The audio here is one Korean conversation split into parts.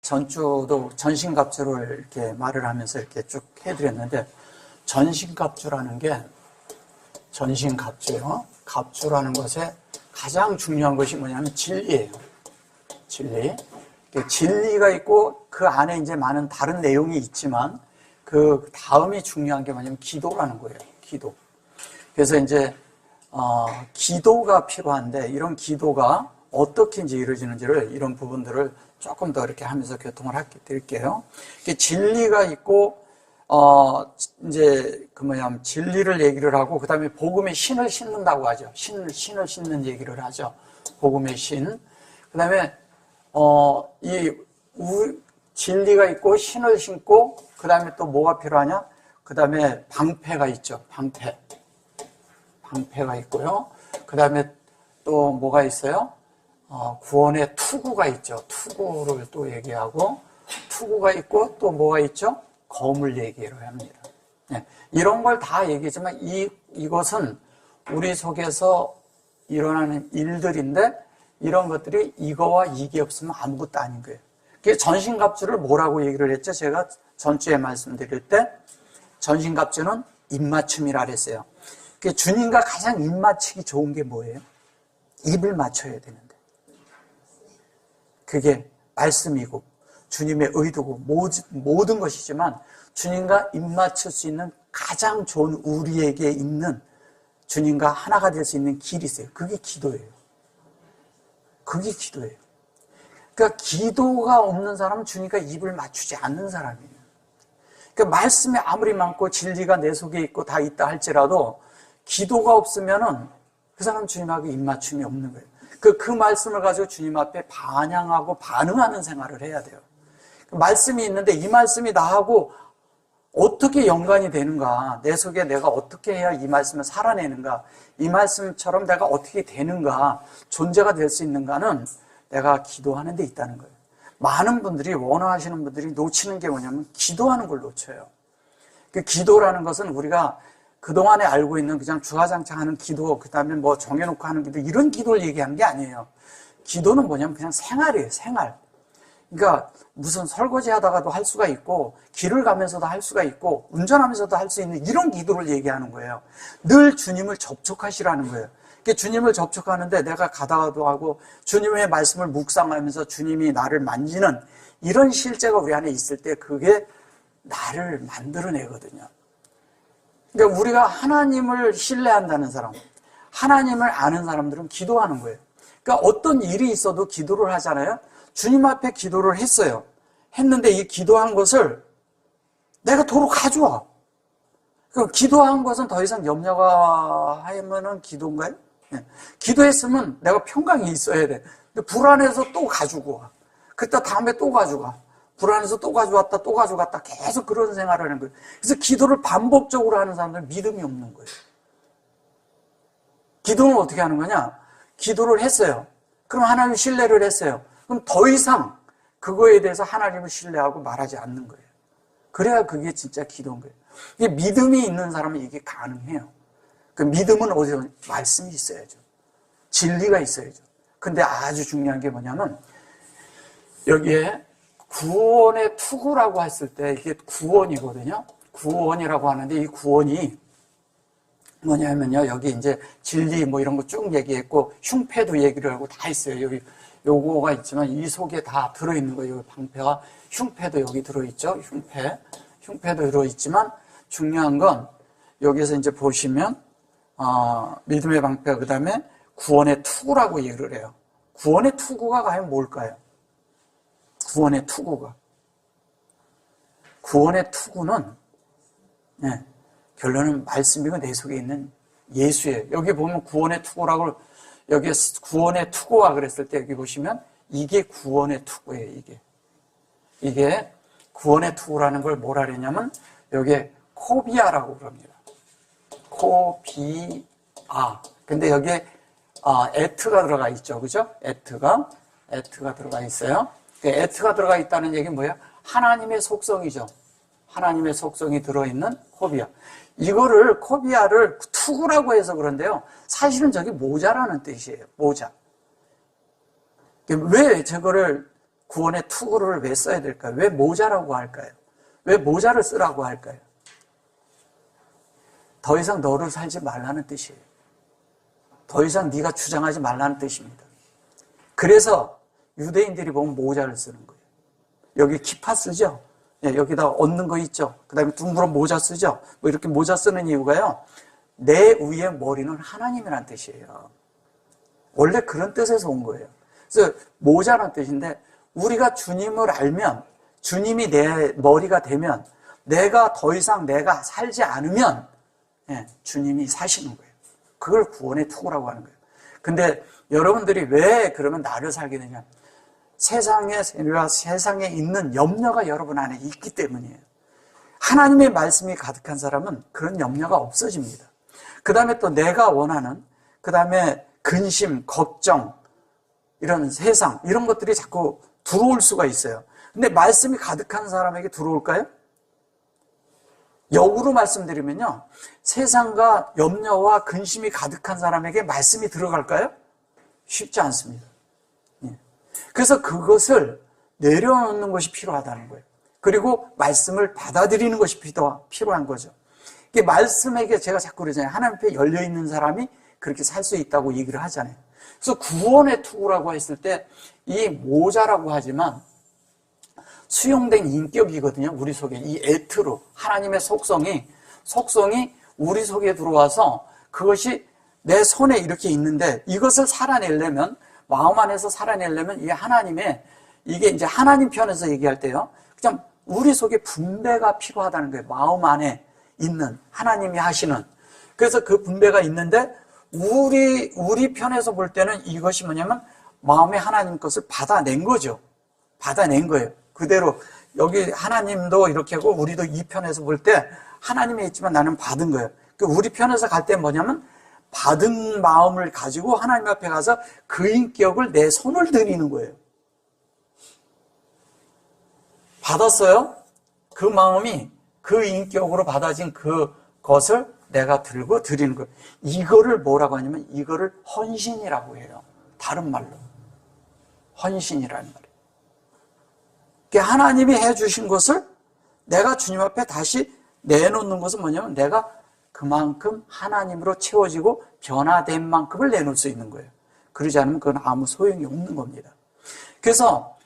전주도 전신갑주를 이렇게 말을 하면서 이렇게 쭉 해드렸는데, 전신갑주라는 게, 전신갑주요. 갑주라는 것에 가장 중요한 것이 뭐냐면 진리예요. 진리. 진리가 있고 그 안에 이제 많은 다른 내용이 있지만 그 다음이 중요한 게 뭐냐면 기도라는 거예요. 기도. 그래서 이제 기도가 필요한데 이런 기도가 어떻게 이제 이루어지는지를 이런 부분들을 조금 더 이렇게 하면서 교통을 드릴게요. 진리가 있고 이제 그 뭐냐면 진리를 얘기를 하고 그다음에 복음의 신을 신는다고 하죠. 신을 신는 얘기를 하죠. 복음의 신. 그다음에 진리가 있고 신을 신고 그다음에 또 뭐가 필요하냐? 그다음에 방패가 있죠. 방패가 있고요. 그다음에 또 뭐가 있어요? 구원의 투구가 있죠. 투구를 또 얘기하고 투구가 있고 또 뭐가 있죠? 검을 얘기를 합니다. 네, 이런 걸 다 얘기했지만 이것은 우리 속에서 일어나는 일들인데 이런 것들이 이거와 이게 없으면 아무것도 아닌 거예요. 그게 전신갑주를 뭐라고 얘기를 했죠? 제가 전주에 말씀드릴 때 전신갑주는 입맞춤이라 그랬어요. 주님과 가장 입맞추기 좋은 게 뭐예요? 입을 맞춰야 되는데 그게 말씀이고 주님의 의도고 모든 것이지만 주님과 입맞출 수 있는 가장 좋은 우리에게 있는 주님과 하나가 될 수 있는 길이 있어요. 그게 기도예요. 그게 기도예요. 그러니까 기도가 없는 사람은 주님과 입을 맞추지 않는 사람이에요. 그러니까 말씀이 아무리 많고 진리가 내 속에 있고 다 있다 할지라도 기도가 없으면은 그 사람은 주님하고 입맞춤이 없는 거예요. 그 말씀을 가지고 주님 앞에 반향하고 반응하는 생활을 해야 돼요. 말씀이 있는데 이 말씀이 나하고 어떻게 연관이 되는가, 내 속에 내가 어떻게 해야 이 말씀을 살아내는가, 이 말씀처럼 내가 어떻게 되는가, 존재가 될 수 있는가는 내가 기도하는 데 있다는 거예요. 많은 분들이 원하시는 분들이 놓치는 게 뭐냐면 기도하는 걸 놓쳐요. 그 기도라는 것은 우리가 그동안에 알고 있는 그냥 주화장창하는 기도, 그 다음에 뭐 정해놓고 하는 기도, 이런 기도를 얘기하는 게 아니에요. 기도는 뭐냐면 그냥 생활이에요, 생활. 그러니까 무슨 설거지 하다가도 할 수가 있고, 길을 가면서도 할 수가 있고, 운전하면서도 할 수 있는 이런 기도를 얘기하는 거예요. 늘 주님을 접촉하시라는 거예요. 주님을 접촉하는데 내가 가다가도 하고, 주님의 말씀을 묵상하면서 주님이 나를 만지는 이런 실제가 우리 안에 있을 때 그게 나를 만들어내거든요. 그러니까 우리가 하나님을 신뢰한다는 사람, 하나님을 아는 사람들은 기도하는 거예요. 그러니까 어떤 일이 있어도 기도를 하잖아요. 주님 앞에 기도를 했어요. 했는데 이 기도한 것을 내가 도로 가져와. 그럼 기도한 것은 더 이상 염려가 하면은 기도인가요? 네. 기도했으면 내가 평강이 있어야 돼. 근데 불안해서 또 가지고 와. 그때 다음에 또 가져가. 불안해서 또 가져왔다, 또 가져갔다. 계속 그런 생활을 하는 거예요. 그래서 기도를 반복적으로 하는 사람들은 믿음이 없는 거예요. 기도는 어떻게 하는 거냐? 기도를 했어요. 그럼 하나님 신뢰를 했어요. 그럼 더 이상 그거에 대해서 하나님을 신뢰하고 말하지 않는 거예요. 그래야 그게 진짜 기도인 거예요. 이게 믿음이 있는 사람은 이게 가능해요. 그 믿음은 어디서? 말씀이 있어야죠. 진리가 있어야죠. 근데 아주 중요한 게 뭐냐면 여기에 구원의 투구라고 했을 때 이게 구원이거든요. 구원이라고 하는데 이 구원이 뭐냐면요. 여기 이제 진리 뭐 이런 거 쭉 얘기했고 흉패도 얘기를 하고 다 있어요. 여기 요거가 있지만 이 속에 다 들어있는 거예요. 여기 방패가 흉패도 여기 들어있죠. 흉패도 들어있지만 중요한 건 여기서 이제 보시면 믿음의 방패 그 다음에 구원의 투구라고 얘기를 해요. 구원의 투구가 과연 뭘까요? 구원의 투구가. 구원의 투구는 네, 결론은 말씀이고 내 속에 있는 예수예요. 여기 보면 구원의 투구라고 여기 구원의 투구와 그랬을 때 여기 보시면 이게 구원의 투구예요. 이게 구원의 투구라는 걸 뭐라 그랬냐면 여기에 코비아라고 그럽니다. 코비아. 근데 여기에 에트가 들어가 있죠. 그죠? 에트가 들어가 있어요. 에트가 들어가 있다는 얘기는 뭐예요? 하나님의 속성이죠. 하나님의 속성이 들어있는 코비아. 이거를 코비아를 투구라고 해서 그런데요. 사실은 저게 모자라는 뜻이에요. 모자. 왜 저거를 구원의 투구를 왜 써야 될까요? 왜 모자라고 할까요? 왜 모자를 쓰라고 할까요? 더 이상 너를 살지 말라는 뜻이에요. 더 이상 네가 주장하지 말라는 뜻입니다. 그래서 유대인들이 보면 모자를 쓰는 거예요. 여기 키파 쓰죠? 예, 여기다 얹는 거 있죠? 그 다음에 둥그런 모자 쓰죠? 뭐 이렇게 모자 쓰는 이유가요, 내 위의 머리는 하나님이라는 뜻이에요. 원래 그런 뜻에서 온 거예요. 그래서 모자라는 뜻인데, 우리가 주님을 알면, 주님이 내 머리가 되면, 내가 더 이상 내가 살지 않으면, 예, 주님이 사시는 거예요. 그걸 구원의 투구라고 하는 거예요. 근데 여러분들이 왜 그러면 나를 살게 되냐? 세상에 있는 염려가 여러분 안에 있기 때문이에요. 하나님의 말씀이 가득한 사람은 그런 염려가 없어집니다. 그 다음에 또 내가 원하는, 그 다음에 근심, 걱정, 이런 세상, 이런 것들이 자꾸 들어올 수가 있어요. 근데 말씀이 가득한 사람에게 들어올까요? 역으로 말씀드리면요, 세상과 염려와 근심이 가득한 사람에게 말씀이 들어갈까요? 쉽지 않습니다. 그래서 그것을 내려놓는 것이 필요하다는 거예요. 그리고 말씀을 받아들이는 것이 필요한 거죠. 이게 말씀에게 제가 자꾸 그러잖아요. 하나님 앞에 열려있는 사람이 그렇게 살 수 있다고 얘기를 하잖아요. 그래서 구원의 투구라고 했을 때 이 모자라고 하지만 수용된 인격이거든요. 우리 속에 이 에트로 하나님의 속성이 우리 속에 들어와서 그것이 내 손에 이렇게 있는데, 이것을 살아내려면, 마음 안에서 살아내려면 이 하나님의, 이게 이제 하나님 편에서 얘기할 때요, 그냥 우리 속에 분배가 필요하다는 거예요. 마음 안에 있는 하나님이 하시는. 그래서 그 분배가 있는데 우리 편에서 볼 때는 이것이 뭐냐면 마음에 하나님 것을 받아낸 거죠. 받아낸 거예요. 그대로 여기 하나님도 이렇게 하고 우리도 이 편에서 볼 때 하나님이 있지만 나는 받은 거예요. 우리 편에서 갈 때 뭐냐면 받은 마음을 가지고 하나님 앞에 가서 그 인격을 내 손을 드리는 거예요. 받았어요? 그 마음이 그 인격으로 받아진 그것을 내가 들고 드리는 거예요. 이거를 뭐라고 하냐면 이거를 헌신이라고 해요. 다른 말로. 헌신이라는 말이에요. 그러니까 하나님이 해주신 것을 내가 주님 앞에 다시 내놓는 것은 뭐냐면 내가 그만큼 하나님으로 채워지고 변화된 만큼을 내놓을 수 있는 거예요. 그러지 않으면 그건 아무 소용이 없는 겁니다. 그래서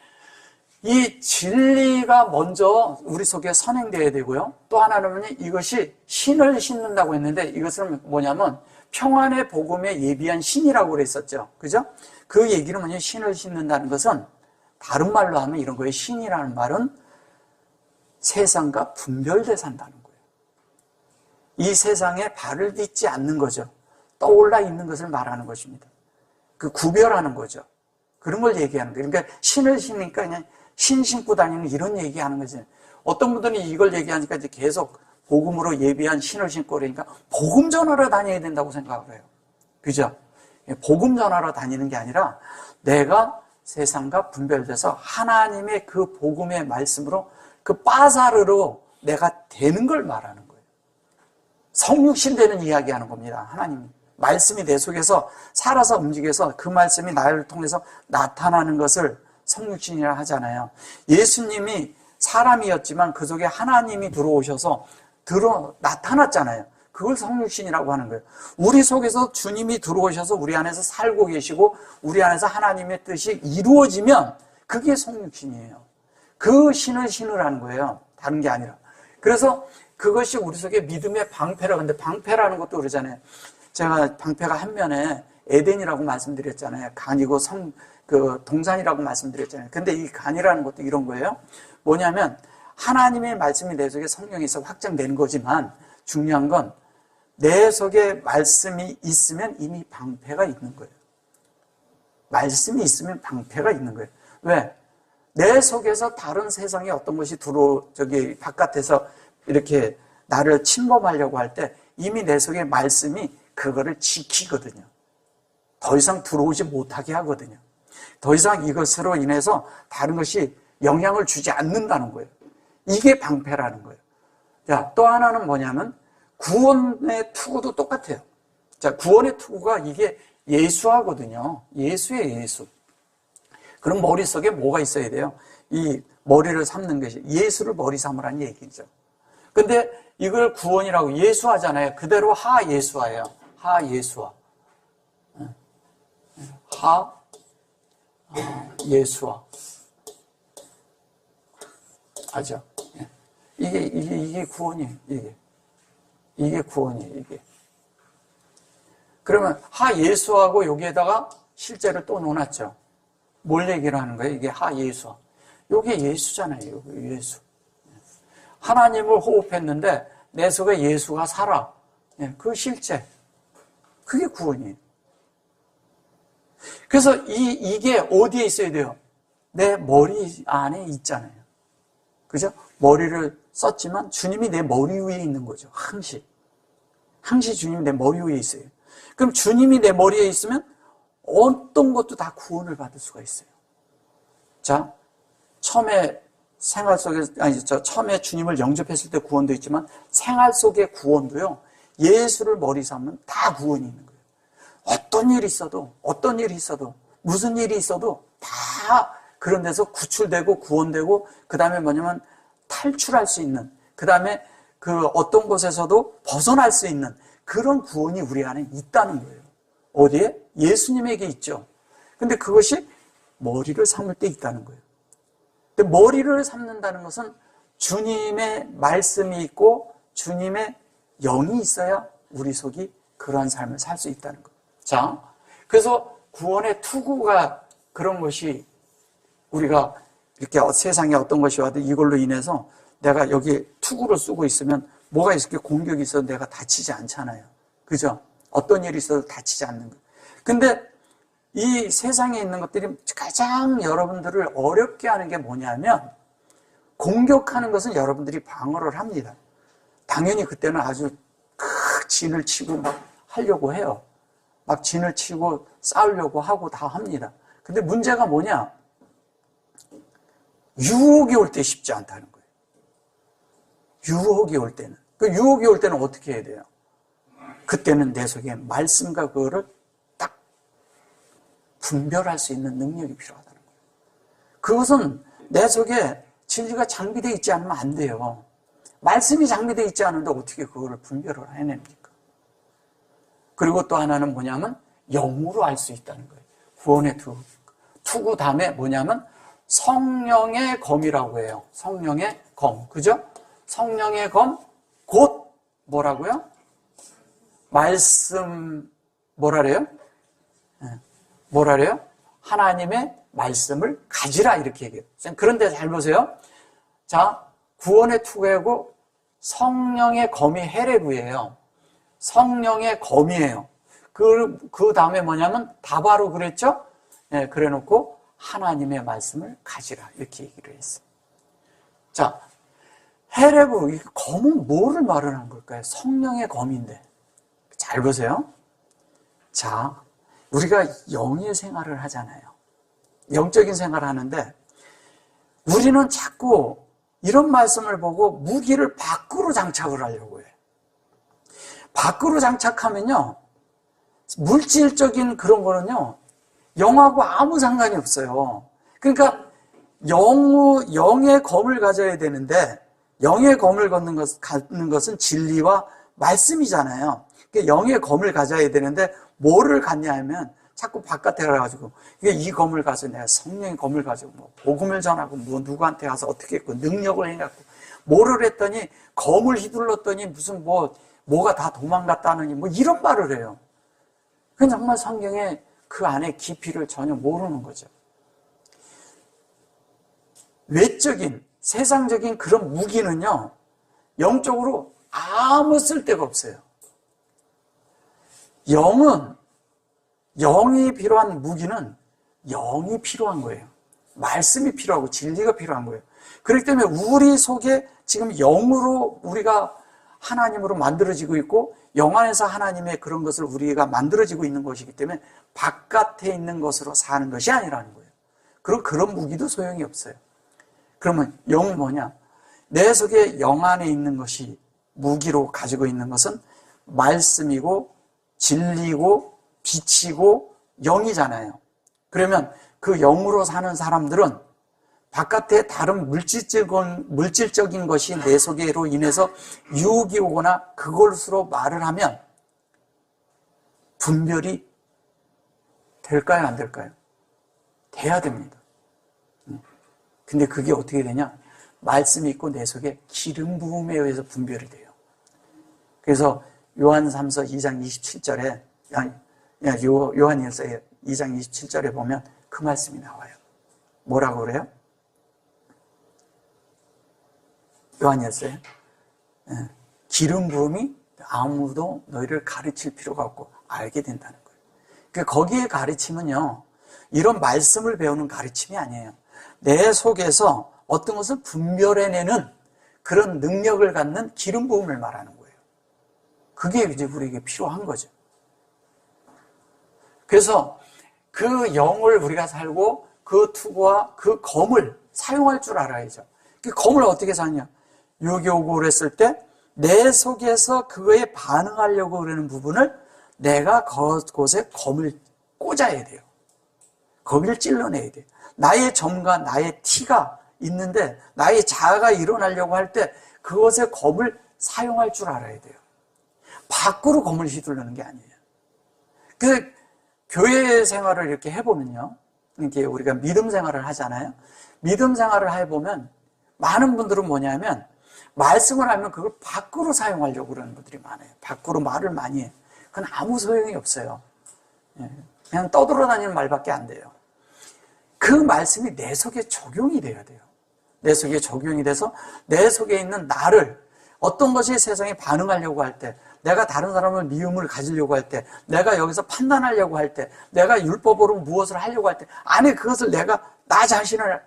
이 진리가 먼저 우리 속에 선행되어야 되고요. 또 하나는 이것이 신을 신는다고 했는데 이것은 뭐냐면 평안의 복음에 예비한 신이라고 그랬었죠. 그죠? 그 얘기는 뭐냐면 신을 신는다는 것은 다른 말로 하면 이런 거예요. 신이라는 말은 세상과 분별돼 산다는 거예요. 이 세상에 발을 딛지 않는 거죠. 떠올라 있는 것을 말하는 것입니다. 그 구별하는 거죠. 그런 걸 얘기하는 거예요. 그러니까 신을 신으니까 그냥 신 신고 다니는 이런 얘기하는 거지. 어떤 분들이 이걸 얘기하니까 이제 계속 복음으로 예비한 신을 신고 그러니까 복음 전하러 다녀야 된다고 생각을 해요. 그죠? 복음 전하러 다니는 게 아니라 내가 세상과 분별돼서 하나님의 그 복음의 말씀으로 그 빠사르로 내가 되는 걸 말하는 거예요. 성육신 되는 이야기 하는 겁니다. 하나님 말씀이 내 속에서 살아서 움직여서 그 말씀이 나를 통해서 나타나는 것을 성육신이라 하잖아요. 예수님이 사람이었지만 그 속에 하나님이 들어오셔서 나타났잖아요. 그걸 성육신이라고 하는 거예요. 우리 속에서 주님이 들어오셔서 우리 안에서 살고 계시고 우리 안에서 하나님의 뜻이 이루어지면 그게 성육신이에요. 그 신을 신으라는 거예요. 다른 게 아니라. 그래서 그것이 우리 속에 믿음의 방패라. 근데 방패라는 것도 그러잖아요. 제가 방패가 한 면에 에덴이라고 말씀드렸잖아요. 간이고 동산이라고 말씀드렸잖아요. 근데 이 간이라는 것도 이런 거예요. 뭐냐면 하나님의 말씀이 내 속에 성령이 있어 확장되는 거지만 중요한 건 내 속에 말씀이 있으면 이미 방패가 있는 거예요. 말씀이 있으면 방패가 있는 거예요. 왜? 내 속에서 다른 세상에 어떤 것이 바깥에서 이렇게 나를 침범하려고 할 때 이미 내 속에 말씀이 그거를 지키거든요. 더 이상 들어오지 못하게 하거든요. 더 이상 이것으로 인해서 다른 것이 영향을 주지 않는다는 거예요. 이게 방패라는 거예요. 자, 또 하나는 뭐냐면 구원의 투구도 똑같아요. 자, 구원의 투구가 이게 예수하거든요. 예수예요, 예수. 그럼 머릿속에 뭐가 있어야 돼요? 이 머리를 삼는 것이 예수를 머리 삼으라는 얘기죠. 근데 이걸 구원이라고 예수하잖아요. 그대로 하예수화예요. 하예수화. 하예수화. 아죠? 이게 구원이에요. 이게 구원이에요. 이게. 그러면 하예수하고 여기에다가 실제로 또 놓았죠. 뭘 얘기를 하는 거예요? 이게 하예수화. 이게 예수잖아요. 예수. 하나님을 호흡했는데 내 속에 예수가 살아. 그 실제. 그게 구원이에요. 그래서 이게 어디에 있어야 돼요? 내 머리 안에 있잖아요. 그죠? 머리를 썼지만 주님이 내 머리 위에 있는 거죠. 항시. 항시 주님이 내 머리 위에 있어요. 그럼 주님이 내 머리에 있으면 어떤 것도 다 구원을 받을 수가 있어요. 자, 처음에 생활 속에, 처음에 주님을 영접했을 때 구원도 있지만 생활 속의 구원도요, 예수를 머리 삼으면 다 구원이 있는 거예요. 어떤 일이 있어도, 무슨 일이 있어도 다 그런 데서 구출되고 구원되고, 그 다음에 뭐냐면 탈출할 수 있는, 그 다음에 그 어떤 곳에서도 벗어날 수 있는 그런 구원이 우리 안에 있다는 거예요. 어디에? 예수님에게 있죠. 근데 그것이 머리를 삼을 때 있다는 거예요. 근데 머리를 삼는다는 것은 주님의 말씀이 있고 주님의 영이 있어야 우리 속이 그러한 삶을 살 수 있다는 거예요. 자, 그래서 구원의 투구가 그런 것이 우리가 이렇게 세상에 어떤 것이 와도 이걸로 인해서 내가 여기 투구를 쓰고 있으면 뭐가 이렇게 공격이 있어도 내가 다치지 않잖아요. 그죠? 어떤 일이 있어도 다치지 않는 거예요. 근데 이 세상에 있는 것들이 가장 여러분들을 어렵게 하는 게 뭐냐면 공격하는 것은 여러분들이 방어를 합니다. 당연히 그때는 아주 진을 치고 막 하려고 해요. 막 진을 치고 싸우려고 하고 다 합니다. 근데 문제가 뭐냐? 유혹이 올 때 쉽지 않다는 거예요. 유혹이 올 때는. 그 유혹이 올 때는 어떻게 해야 돼요? 그때는 내 속에 말씀과 그거를 딱 분별할 수 있는 능력이 필요하다는 거예요. 그것은 내 속에 진리가 장비되어 있지 않으면 안 돼요. 말씀이 장비되어 있지 않은데 어떻게 그거를 분별을 해냅니까? 그리고 또 하나는 뭐냐면 영으로 알 수 있다는 거예요. 구원의 투구 다음에 뭐냐면 성령의 검이라고 해요. 성령의 검. 그죠? 성령의 검, 곧 뭐라고요? 말씀, 뭐라래요? 뭐라래요? 하나님의 말씀을 가지라, 이렇게 얘기해요. 그런데 잘 보세요. 자, 구원의 투구하고 성령의 검이 헤레브예요. 성령의 검이에요. 그 다음에 뭐냐면 다바로 그랬죠? 네, 그래 놓고 하나님의 말씀을 가지라, 이렇게 얘기를 했어요. 자, 헤레브, 이 검은 뭐를 말하는 걸까요? 성령의 검인데. 잘 보세요. 자, 우리가 영의 생활을 하잖아요. 영적인 생활을 하는데 우리는 자꾸 이런 말씀을 보고 무기를 밖으로 장착을 하려고 해요. 밖으로 장착하면요, 물질적인 그런 거는요, 영하고 아무 상관이 없어요. 그러니까 영의 검을 가져야 되는데 영의 검을 갖는 것은 진리와 말씀이잖아요. 그러니까 영의 검을 가져야 되는데 뭐를 갖냐 하면 자꾸 바깥에 가가지고 이 검을 가지고 내가 성령의 검을 가지고 뭐 복음을 전하고 뭐 누구한테 가서 어떻게 했고 능력을 해갖고 뭐를 했더니 검을 휘둘렀더니 무슨 뭐가 다 도망갔다느니 뭐 이런 말을 해요. 그건 정말 성경의 그 안에 깊이를 전혀 모르는 거죠. 외적인 세상적인 그런 무기는요, 영적으로 아무 쓸데가 없어요. 영이 필요한 무기는 영이 필요한 거예요. 말씀이 필요하고 진리가 필요한 거예요. 그렇기 때문에 우리 속에 지금 영으로 우리가 하나님으로 만들어지고 있고 영 안에서 하나님의 그런 것을 우리가 만들어지고 있는 것이기 때문에 바깥에 있는 것으로 사는 것이 아니라는 거예요. 그리고 그런 무기도 소용이 없어요. 그러면 영은 뭐냐? 내 속에 영 안에 있는 것이 무기로 가지고 있는 것은 말씀이고 진리고 빛이고 영이잖아요. 그러면 그 영으로 사는 사람들은 바깥에 다른 물질적인 것이 내 속에로 인해서 유혹이 오거나 그것으로 말을 하면 분별이 될까요, 안 될까요? 돼야 됩니다. 근데 그게 어떻게 되냐? 말씀이 있고 내 속에 기름 부음에 의해서 분별이 돼요. 그래서 요한삼서 2장 27절에 요한일서 2장 27절에 보면 그 말씀이 나와요. 뭐라고 그래요? 요한일서에 기름 부음이 아무도 너희를 가르칠 필요가 없고 알게 된다는 거예요. 그러니까 거기에 가르침은요, 이런 말씀을 배우는 가르침이 아니에요. 내 속에서 어떤 것을 분별해내는 그런 능력을 갖는 기름 부음을 말하는 거예요. 그게 이제 우리에게 필요한 거죠. 그래서 그 영을 우리가 살고 그 투구와 그 검을 사용할 줄 알아야죠. 그 검을 어떻게 사냐? 유혹이 오고 그랬을 때 내 속에서 그거에 반응하려고 그러는 부분을 내가 그곳에 검을 꽂아야 돼요. 거기를 찔러내야 돼요. 나의 점과 나의 티가 있는데 나의 자아가 일어나려고 할 때 그것에 검을 사용할 줄 알아야 돼요. 밖으로 검을 휘두르는 게 아니에요. 그 교회 생활을 이렇게 해보면요, 이렇게 우리가 믿음 생활을 하잖아요. 믿음 생활을 해보면 많은 분들은 뭐냐면 말씀을 하면 그걸 밖으로 사용하려고 그러는 분들이 많아요. 밖으로 말을 많이 해요. 그건 아무 소용이 없어요. 그냥 떠돌아다니는 말밖에 안 돼요. 그 말씀이 내 속에 적용이 돼야 돼요. 내 속에 적용이 돼서 내 속에 있는 나를 어떤 것이 세상에 반응하려고 할 때, 내가 다른 사람을 미움을 가지려고 할 때, 내가 여기서 판단하려고 할 때, 내가 율법으로 무엇을 하려고 할 때, 안에 그것을 내가 나 자신을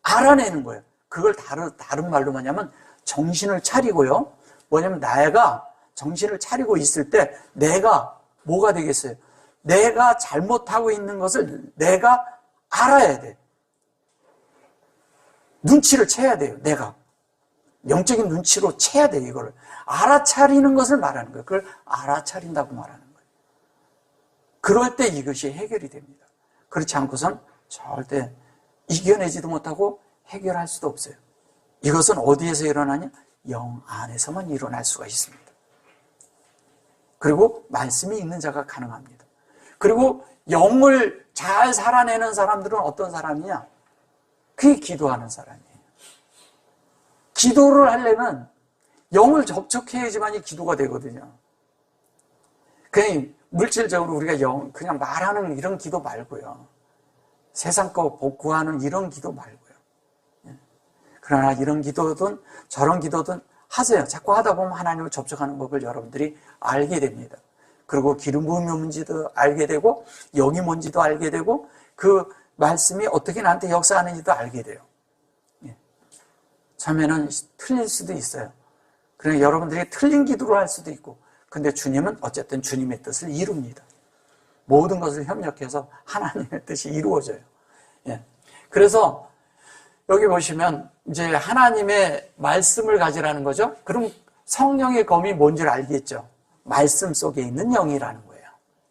알아내는 거예요. 그걸 다른 말로 뭐냐면 정신을 차리고요. 뭐냐면 내가 정신을 차리고 있을 때 내가 뭐가 되겠어요? 내가 잘못하고 있는 것을 내가 알아야 돼. 눈치를 채야 돼요. 내가 영적인 눈치로 채야 돼요. 이거를 알아차리는 것을 말하는 거예요. 그걸 알아차린다고 말하는 거예요. 그럴 때 이것이 해결이 됩니다. 그렇지 않고선 절대 이겨내지도 못하고 해결할 수도 없어요. 이것은 어디에서 일어나냐? 영 안에서만 일어날 수가 있습니다. 그리고 말씀이 있는 자가 가능합니다. 그리고 영을 잘 살아내는 사람들은 어떤 사람이냐? 그게 기도하는 사람이에요. 기도를 하려면 영을 접촉해야지만이 기도가 되거든요. 그냥 물질적으로 우리가 그냥 말하는 이런 기도 말고요. 세상 거 복구하는 이런 기도 말고요. 그러나 이런 기도든 저런 기도든 하세요. 자꾸 하다 보면 하나님을 접촉하는 법을 여러분들이 알게 됩니다. 그리고 기름 부음이 뭔지도 알게 되고 영이 뭔지도 알게 되고 그 말씀이 어떻게 나한테 역사하는지도 알게 돼요. 처음에는 틀릴 수도 있어요. 그러나 여러분들이 틀린 기도를 할 수도 있고, 근데 주님은 어쨌든 주님의 뜻을 이룹니다. 모든 것을 협력해서 하나님의 뜻이 이루어져요. 그래서 여기 보시면 이제 하나님의 말씀을 가지라는 거죠. 그럼 성령의 검이 뭔지를 알겠죠. 말씀 속에 있는 영이라는 거예요.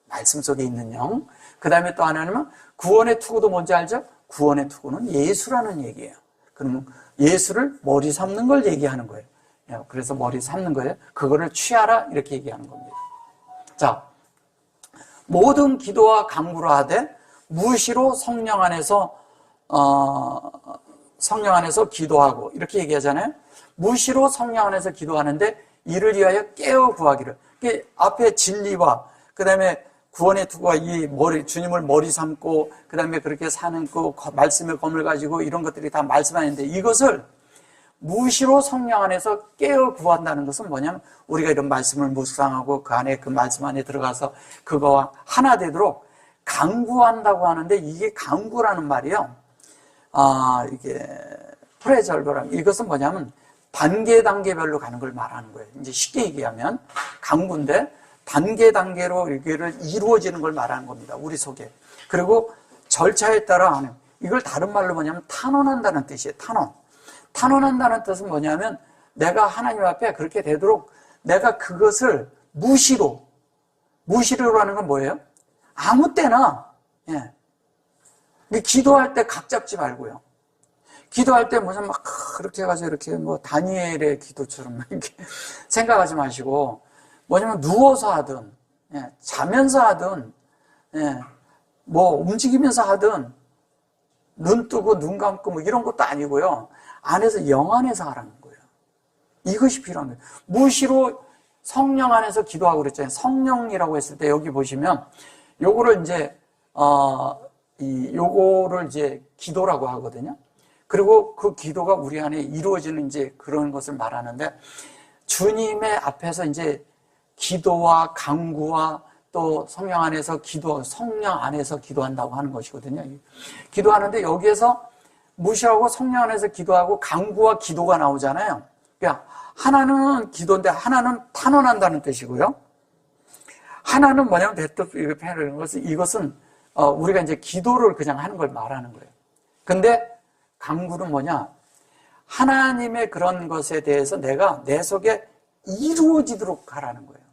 말씀 속에 있는 영. 그 다음에 또 하나는 구원의 투구도 뭔지 알죠? 구원의 투구는 예수라는 얘기예요. 그러면 예수를 머리 삼는 걸 얘기하는 거예요. 그래서 머리 삼는 거예요. 그거를 취하라 이렇게 얘기하는 겁니다. 자, 모든 기도와 간구를 하되 무시로 성령 안에서 기도하고 이렇게 얘기하잖아요. 무시로 성령 안에서 기도하는데 이를 위하여 깨어 구하기를. 앞에 진리와 그 다음에 구원의 투구와 이 주님을 머리 삼고 그 다음에 그렇게 사는 그 말씀의 검을 가지고 이런 것들이 다 말씀하는데, 이것을 무시로 성령 안에서 깨어 구한다는 것은 뭐냐면 우리가 이런 말씀을 묵상하고 그 안에 그 말씀 안에 들어가서 그거와 하나 되도록 간구한다고 하는데, 이게 간구라는 말이요. 이게 프레절거람, 이것은 뭐냐면 단계별로 가는 걸 말하는 거예요. 이제 쉽게 얘기하면 간구인데 단계로 이거를 이루어지는 걸 말하는 겁니다. 우리 속에. 그리고 절차에 따라 하는, 이걸 다른 말로 뭐냐면 탄원한다는 뜻이에요. 탄원한다는 뜻은 뭐냐면 내가 하나님 앞에 그렇게 되도록 내가 그것을 무시로라는 건 뭐예요? 아무 때나. 기도할 때 각 잡지 말고요. 기도할 때 무슨 막 그렇게 해가지고 이렇게 뭐 다니엘의 기도처럼 이렇게 생각하지 마시고, 뭐냐면 누워서 하든, 예, 자면서 하든, 예, 뭐 움직이면서 하든, 눈 뜨고 눈 감고 뭐 이런 것도 아니고요. 안에서 영 안에서 하라는 거예요. 이것이 필요한 거예요. 무시로 성령 안에서 기도하고 그랬잖아요. 성령이라고 했을 때 여기 보시면 요거를 이제 요거를 이제 기도라고 하거든요. 그리고 그 기도가 우리 안에 이루어지는 이제 그런 것을 말하는데, 주님의 앞에서 이제 기도와 간구와 또 성령 안에서 성령 안에서 기도한다고 하는 것이거든요. 기도하는데 여기에서 무시하고 성령 안에서 기도하고 간구와 기도가 나오잖아요. 그러니까 하나는 기도인데 하나는 탄원한다는 뜻이고요. 하나는 뭐냐면 이것은 우리가 이제 기도를 그냥 하는 걸 말하는 거예요. 근데 간구는 뭐냐? 하나님의 그런 것에 대해서 내가 내 속에 이루어지도록 하라는 거예요.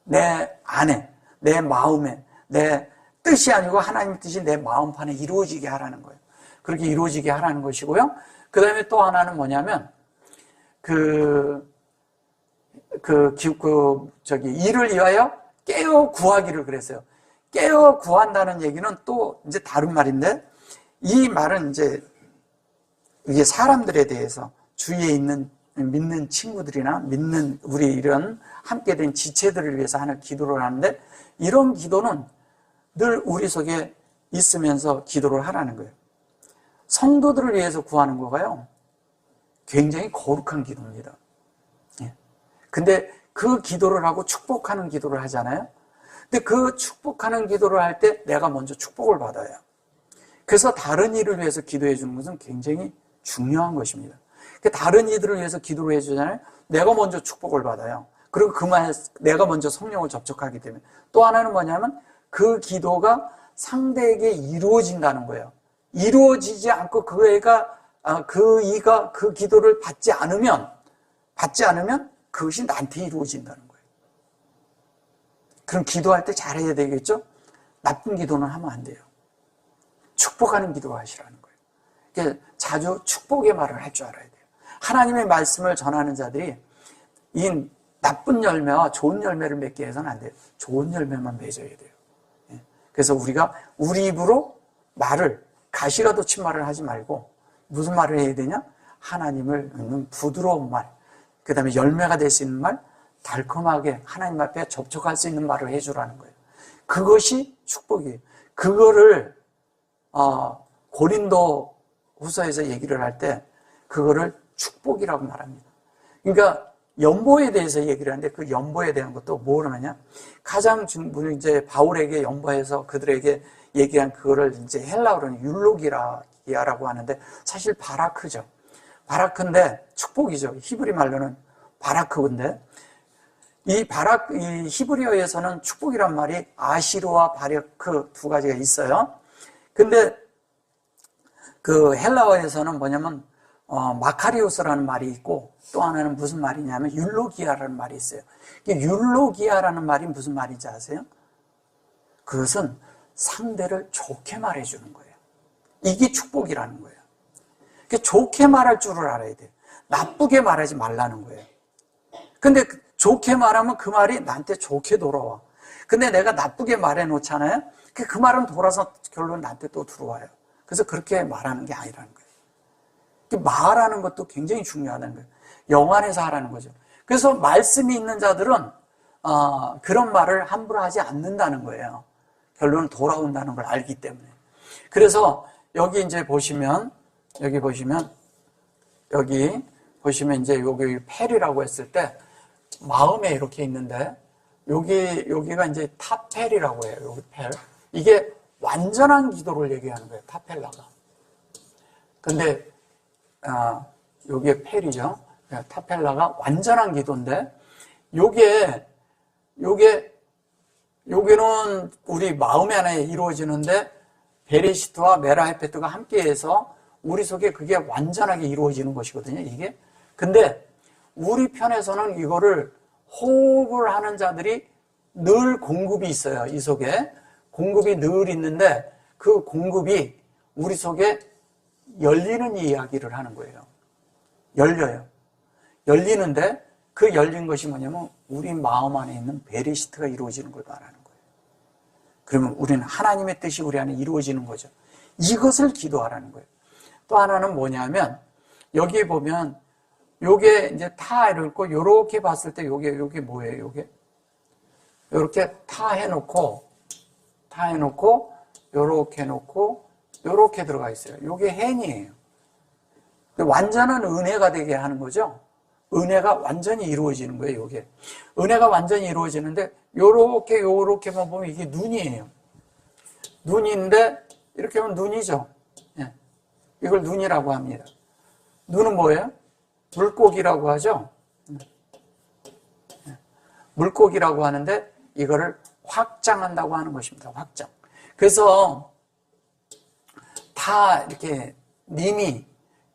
내 안에, 내 마음에, 내 뜻이 아니고 하나님의 뜻이 내 마음판에 이루어지게 하라는 거예요. 그렇게 이루어지게 하라는 것이고요. 그 다음에 또 하나는 뭐냐면, 이를 위하여 깨어 구하기를 그랬어요. 깨어 구한다는 얘기는 또 이제 다른 말인데, 이 말은 이제 이게 사람들에 대해서 주위에 있는 믿는 친구들이나 믿는 우리 이런 함께 된 지체들을 위해서 하는 기도를 하는데, 이런 기도는 늘 우리 속에 있으면서 기도를 하라는 거예요. 성도들을 위해서 구하는 거가요, 굉장히 거룩한 기도입니다. 근데 그 기도를 하고 축복하는 기도를 하잖아요. 근데 그 축복하는 기도를 할 때 내가 먼저 축복을 받아요. 그래서 다른 일을 위해서 기도해 주는 것은 굉장히 중요한 것입니다. 다른 이들을 위해서 기도를 해주잖아요. 내가 먼저 축복을 받아요. 그리고 내가 먼저 성령을 접촉하기 때문에. 또 하나는 뭐냐면 그 기도가 상대에게 이루어진다는 거예요. 이루어지지 않고 그 기도를 받지 않으면 그것이 나한테 이루어진다는 거예요. 그럼 기도할 때 잘해야 되겠죠? 나쁜 기도는 하면 안 돼요. 축복하는 기도를 하시라는 거예요. 그러니까 자주 축복의 말을 할 줄 알아야 돼요. 하나님의 말씀을 전하는 자들이 이 나쁜 열매와 좋은 열매를 맺게 해서는 안 돼요. 좋은 열매만 맺어야 돼요. 그래서 우리가 우리 입으로 가시가 돋친 말을 하지 말고 무슨 말을 해야 되냐? 하나님을 믿는 부드러운 말, 그 다음에 열매가 될 수 있는 말, 달콤하게 하나님 앞에 접촉할 수 있는 말을 해주라는 거예요. 그것이 축복이에요. 그거를 고린도 후서에서 얘기를 할 때 그거를 축복이라고 말합니다. 그러니까 연보에 대해서 얘기를 하는데 그 연보에 대한 것도 뭐를 하냐? 가장 이제 바울에게 연보해서 그들에게 얘기한 그거를 이제 헬라어로는 율로기라고 하는데 사실 바라크죠. 바라크인데 축복이죠. 히브리 말로는 바라크인데 이 히브리어에서는 축복이란 말이 아시르와 바라크 두 가지가 있어요. 근데 그 헬라어에서는 뭐냐면 마카리오스라는 말이 있고 또 하나는 무슨 말이냐면 율로기아라는 말이 있어요. 율로기아라는 말이 무슨 말인지 아세요? 그것은 상대를 좋게 말해주는 거예요. 이게 축복이라는 거예요. 좋게 말할 줄을 알아야 돼요. 나쁘게 말하지 말라는 거예요. 근데 좋게 말하면 그 말이 나한테 좋게 돌아와. 근데 내가 나쁘게 말해 놓잖아요. 그 말은 돌아서 결론 나한테 또 들어와요. 그래서 그렇게 말하는 게 아니라는 거예요. 말하는 것도 굉장히 중요하다는 거예요. 영 안에서 하라는 거죠. 그래서 말씀이 있는 자들은 그런 말을 함부로 하지 않는다는 거예요. 결론은 돌아온다는 걸 알기 때문에. 그래서 여기 이제 보시면 이제 여기 펠이라고 했을 때 마음에 이렇게 있는데 여기가 이제 타펠이라고 해요. 여기 펠. 이게 완전한 기도를 얘기하는 거예요. 타펠라가. 근데 여기에 펠이죠. 타펠라가 완전한 기도인데 여기는 우리 마음에 안에 이루어지는데 베레시트와 메라헤페트가 함께해서 우리 속에 그게 완전하게 이루어지는 것이거든요. 이게. 근데 우리 편에서는 이거를 호흡을 하는 자들이 늘 공급이 있어요. 이 속에 공급이 늘 있는데 그 공급이 우리 속에 열리는 이야기를 하는 거예요. 열려요. 열리는데 그 열린 것이 뭐냐면 우리 마음 안에 있는 베리시트가 이루어지는 걸 말하는 거예요. 그러면 우리는 하나님의 뜻이 우리 안에 이루어지는 거죠. 이것을 기도하라는 거예요. 또 하나는 뭐냐면 여기에 보면 요게 이제 타 이렇고 요렇게 봤을 때 요게 뭐예요? 요게 요렇게 타 해놓고 요렇게 해놓고 요렇게 들어가 있어요. 요게 hen이에요. 완전한 은혜가 되게 하는 거죠. 은혜가 완전히 이루어지는 거예요. 요게 은혜가 완전히 이루어지는데 요렇게만 보면 이게 눈이에요. 눈인데 이렇게 하면 눈이죠. 예. 이걸 눈이라고 합니다. 눈은 뭐예요? 물고기라고 하죠. 예. 물고기라고 하는데 이거를 확장한다고 하는 것입니다. 확장. 그래서 다 이렇게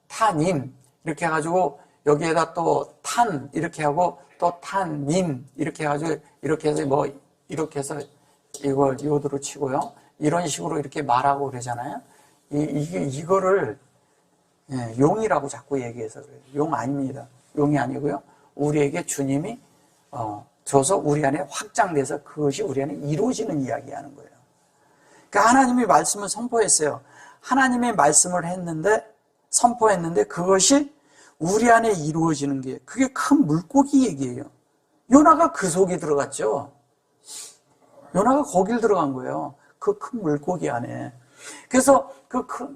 타님 이렇게 해가지고 여기에다 또 탄 이렇게 하고 또 탄님 이렇게 해가지고 이렇게 해서 뭐 이렇게 해서 이걸 요도로 치고요. 이런 식으로 이렇게 말하고 그러잖아요. 이거를 용이라고 자꾸 얘기해서 그래요. 용 아닙니다. 용이 아니고요. 우리에게 주님이 줘서 우리 안에 확장돼서 그것이 우리 안에 이루어지는 이야기하는 거예요. 그러니까 하나님이 말씀을 선포했어요. 하나님의 말씀을 선포했는데 그것이 우리 안에 이루어지는 게 그게 큰 물고기 얘기예요. 요나가 그 속에 들어갔죠. 요나가 거길 들어간 거예요. 그 큰 물고기 안에. 그래서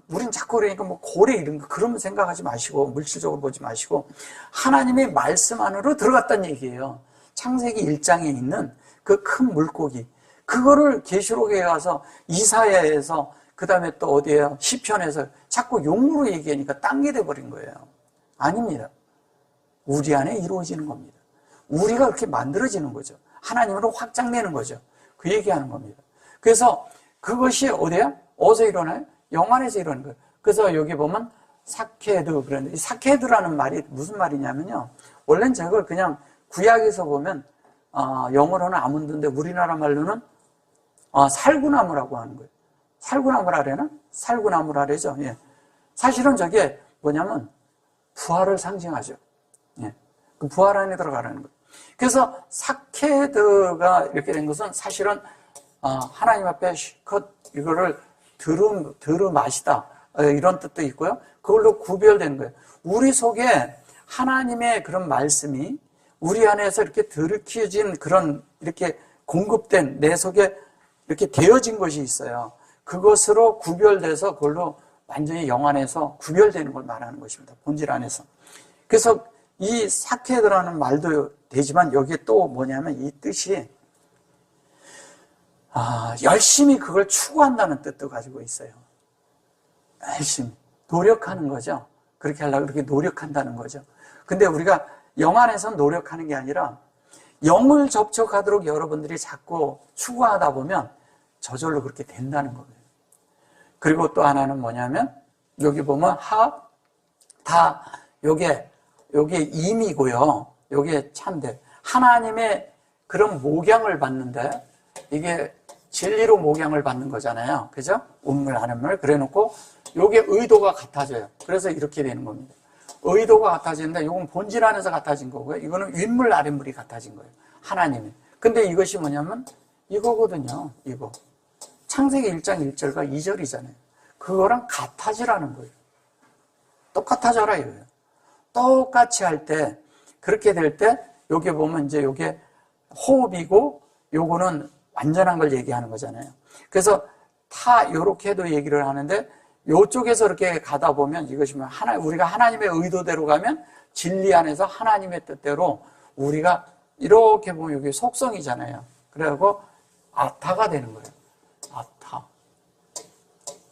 우린 자꾸 그러니까 뭐 고래 이런 거 그런 생각하지 마시고 물질적으로 보지 마시고 하나님의 말씀 안으로 들어갔다는 얘기예요. 창세기 1장에 있는 그 큰 물고기. 그거를 계시록에 가서 이사야에서 그다음에 또 어디에요? 시편에서 자꾸 용으로 얘기하니까 딴 게 돼버린 거예요. 아닙니다. 우리 안에 이루어지는 겁니다. 우리가 그렇게 만들어지는 거죠. 하나님으로 확장되는 거죠. 그 얘기하는 겁니다. 그래서 그것이 어디야? 어디서 일어나요? 영 안에서 일어나는 거예요. 그래서 여기 보면 사케드 그런데 이 사케드라는 말이 무슨 말이냐면요. 원래는 저걸 그냥 구약에서 보면 영어로는 아몬드인데 우리나라 말로는 살구나무라고 하는 거예요. 살구나무라래나? 살구나무라래죠. 예. 사실은 저게 뭐냐면 부활을 상징하죠. 예. 그 부활 안에 들어가라는 거예요. 그래서 사케드가 이렇게 된 것은 사실은 하나님 앞에 실컷 이거를 들음마시다 이런 뜻도 있고요. 그걸로 구별된 거예요. 우리 속에 하나님의 그런 말씀이 우리 안에서 이렇게 들이켜진 그런 이렇게 공급된 내 속에 이렇게 되어진 것이 있어요. 그것으로 구별돼서 그걸로 완전히 영 안에서 구별되는 걸 말하는 것입니다. 본질 안에서. 그래서 이 사케드라는 말도 되지만 여기에 또 뭐냐면 이 뜻이 열심히 그걸 추구한다는 뜻도 가지고 있어요. 열심히 노력하는 거죠. 그렇게 하려고 그렇게 노력한다는 거죠. 근데 우리가 영 안에서 노력하는 게 아니라 영을 접촉하도록 여러분들이 자꾸 추구하다 보면 저절로 그렇게 된다는 거예요. 그리고 또 하나는 뭐냐면 여기 보면 요게 임이고요. 요게 차인데 하나님의 그런 목양을 받는데 이게 진리로 목양을 받는 거잖아요. 그죠? 운물, 하늘물. 그래 놓고 요게 의도가 같아져요. 그래서 이렇게 되는 겁니다. 의도가 같아지는데 요건 본질 안에서 같아진 거고요. 이거는 윗물, 아랫물이 같아진 거예요. 하나님이. 근데 이것이 뭐냐면 이거거든요. 이거. 창세기 1장 1절과 2절이잖아요. 그거랑 같아지라는 거예요. 똑같아져라 이거예요. 똑같이 할 때, 그렇게 될 때, 여기 보면 이제 요게 호흡이고, 요거는 완전한 걸 얘기하는 거잖아요. 그래서 요렇게도 얘기를 하는데, 요쪽에서 이렇게 가다 보면 이것이 우리가 하나님의 의도대로 가면 진리 안에서 하나님의 뜻대로 우리가 이렇게 보면 여기 속성이잖아요. 그래갖고 아타가 되는 거예요.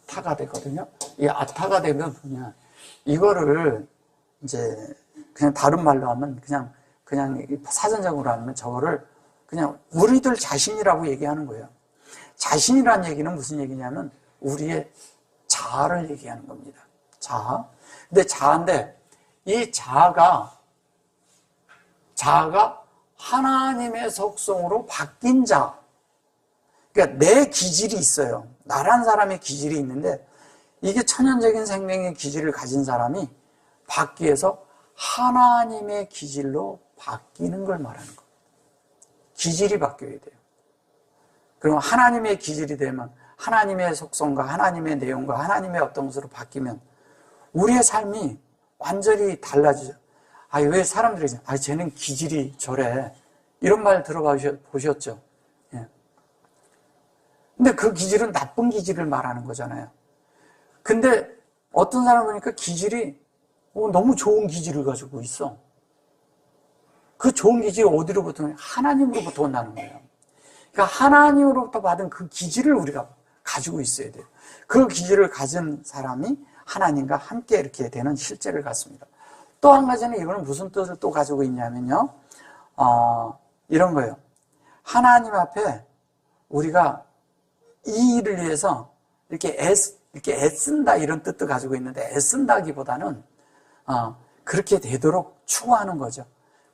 타가 되거든요. 이 아타가 되면 그냥 이거를 이제 그냥 다른 말로 하면 그냥 사전적으로 하면 저거를 그냥 우리들 자신이라고 얘기하는 거예요. 자신이라는 얘기는 무슨 얘기냐면 우리의 자아를 얘기하는 겁니다. 자아. 근데 자아인데 이 자아가 하나님의 속성으로 바뀐 자아. 그러니까 내 기질이 있어요. 나란 사람의 기질이 있는데 이게 천연적인 생명의 기질을 가진 사람이 바뀌어서 하나님의 기질로 바뀌는 걸 말하는 거예요. 기질이 바뀌어야 돼요. 그럼 하나님의 기질이 되면 하나님의 속성과 하나님의 내용과 하나님의 어떤 것으로 바뀌면 우리의 삶이 완전히 달라지죠. 왜 사람들이 쟤는 기질이 저래. 이런 말 들어보셨죠? 예. 근데 그 기질은 나쁜 기질을 말하는 거잖아요. 근데 어떤 사람 보니까 기질이 너무 좋은 기질을 가지고 있어. 그 좋은 기질이 어디로부터? 하나님으로부터 온다는 거예요. 그러니까 하나님으로부터 받은 그 기질을 우리가 가지고 있어야 돼요. 그 기질을 가진 사람이 하나님과 함께 이렇게 되는 실제를 갖습니다. 또 한 가지는 이거는 무슨 뜻을 또 가지고 있냐면요. 이런 거예요. 하나님 앞에 우리가 이 일을 위해서 이렇게 애쓴다 이런 뜻도 가지고 있는데 애쓴다기보다는 그렇게 되도록 추구하는 거죠.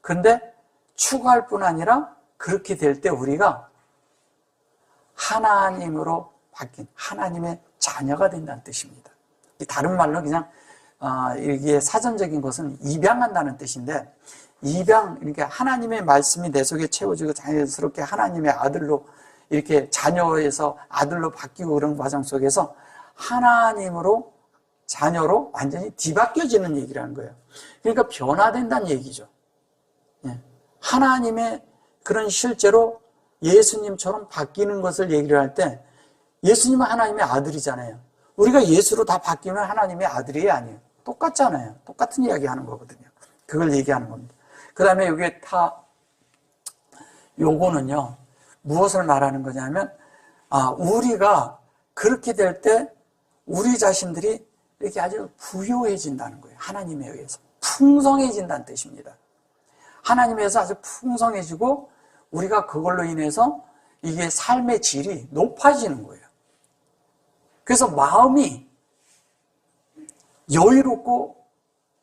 그런데 추구할 뿐 아니라 그렇게 될 때 우리가 하나님으로 바뀐 하나님의 자녀가 된다는 뜻입니다. 다른 말로 그냥 이게 사전적인 것은 입양한다는 뜻인데 그러니까 하나님의 말씀이 내 속에 채워지고 자연스럽게 하나님의 아들로 이렇게 자녀에서 아들로 바뀌고 그런 과정 속에서 하나님으로 자녀로 완전히 뒤바뀌어지는 얘기라는 거예요. 그러니까 변화된다는 얘기죠. 하나님의 그런 실제로 예수님처럼 바뀌는 것을 얘기를 할 때 예수님은 하나님의 아들이잖아요. 우리가 예수로 다 바뀌면 하나님의 아들이 아니에요. 똑같잖아요. 똑같은 이야기 하는 거거든요. 그걸 얘기하는 겁니다. 그 다음에 여기에 요거는요, 무엇을 말하는 거냐면, 우리가 그렇게 될 때 우리 자신들이 이렇게 아주 부유해진다는 거예요. 하나님에 의해서. 풍성해진다는 뜻입니다. 하나님에 의해서 아주 풍성해지고 우리가 그걸로 인해서 이게 삶의 질이 높아지는 거예요. 그래서 마음이 여유롭고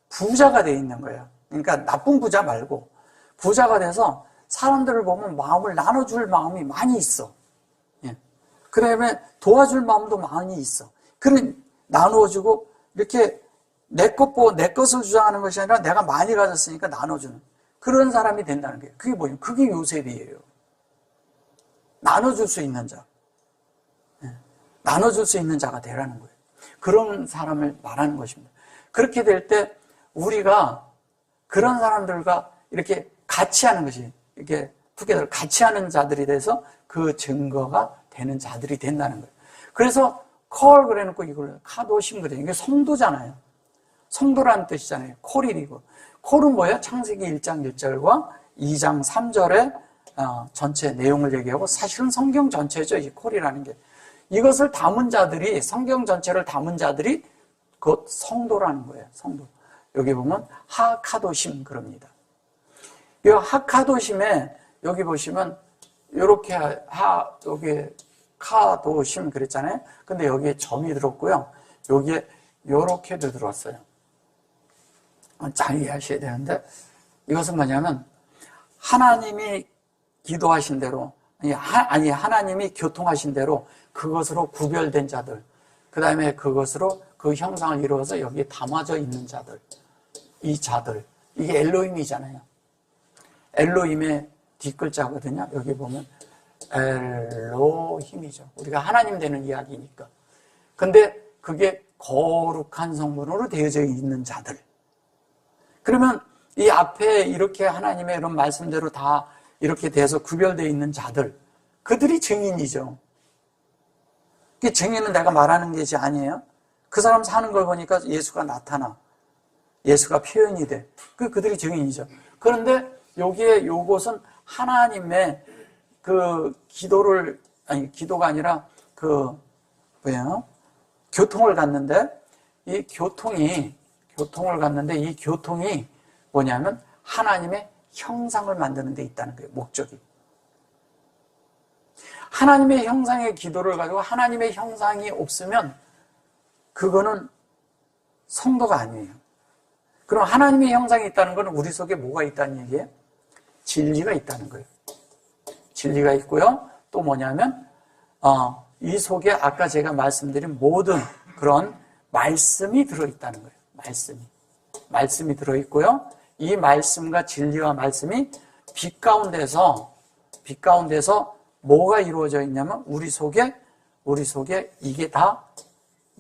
부자가 되어 있는 거예요. 그러니까 나쁜 부자 말고 부자가 돼서 사람들을 보면 마음을 나눠줄 마음이 많이 있어. 그 다음에 도와줄 마음도 많이 있어. 그런 나누어주고 이렇게 내 것을 주장하는 것이 아니라 내가 많이 가졌으니까 나눠주는 그런 사람이 된다는 거예요. 그게 뭐예요? 그게 요셉이에요. 나눠줄 수 있는 자. 나눠줄 수 있는 자가 되라는 거예요. 그런 사람을 말하는 것입니다. 그렇게 될 때 우리가 그런 사람들과 이렇게 같이 하는 것이 이렇게 투게더를 같이 하는 자들이 돼서 그 증거가 되는 자들이 된다는 거예요. 그래서 콜 그래놓고 이걸 카도심 그래. 이게 성도잖아요. 성도라는 뜻이잖아요. 콜이고. 콜은 뭐예요? 창세기 1장 1절과 2장 3절의 전체 내용을 얘기하고 사실은 성경 전체죠. 이 콜이라는 게. 이것을 담은 자들이, 성경 전체를 담은 자들이 곧 성도라는 거예요. 성도. 여기 보면 하카도심 그럽니다. 이 하카도심에 여기 보시면 이렇게 여기 카도심 그랬잖아요. 근데 여기에 점이 들었고요. 여기에 요렇게도 들었어요. 잘 이해하셔야 되는데 이것은 뭐냐면 하나님이 기도하신 대로 하나님이 교통하신 대로 그것으로 구별된 자들, 그 다음에 그것으로 그 형상을 이루어서 여기에 담아져 있는 자들, 이 자들, 이게 엘로힘이잖아요. 엘로힘의 뒷글자거든요. 여기 보면 엘로힘이죠. 우리가 하나님 되는 이야기니까. 근데 그게 거룩한 성분으로 되어져 있는 자들. 그러면 이 앞에 이렇게 하나님의 이런 말씀대로 다 이렇게 돼서 구별되어 있는 자들, 그들이 증인이죠. 그 증인은 내가 말하는 것이 아니에요. 그 사람 사는 걸 보니까 예수가 나타나. 예수가 표현이 돼. 그들이 증인이죠. 그런데 여기에 요것은 하나님의 그 기도가 아니라 교통을 갔는데 이 교통이 뭐냐면 하나님의 형상을 만드는 데 있다는 거예요. 목적이. 하나님의 형상의 기도를 가지고 하나님의 형상이 없으면 그거는 성도가 아니에요. 그럼 하나님의 형상이 있다는 건 우리 속에 뭐가 있다는 얘기예요? 진리가 있다는 거예요. 진리가 있고요. 또 뭐냐면 이 속에 아까 제가 말씀드린 모든 그런 말씀이 들어있다는 거예요. 말씀이 들어있고요. 이 말씀과 진리와 말씀이 빛 가운데서 뭐가 이루어져 있냐면 우리 속에 이게 다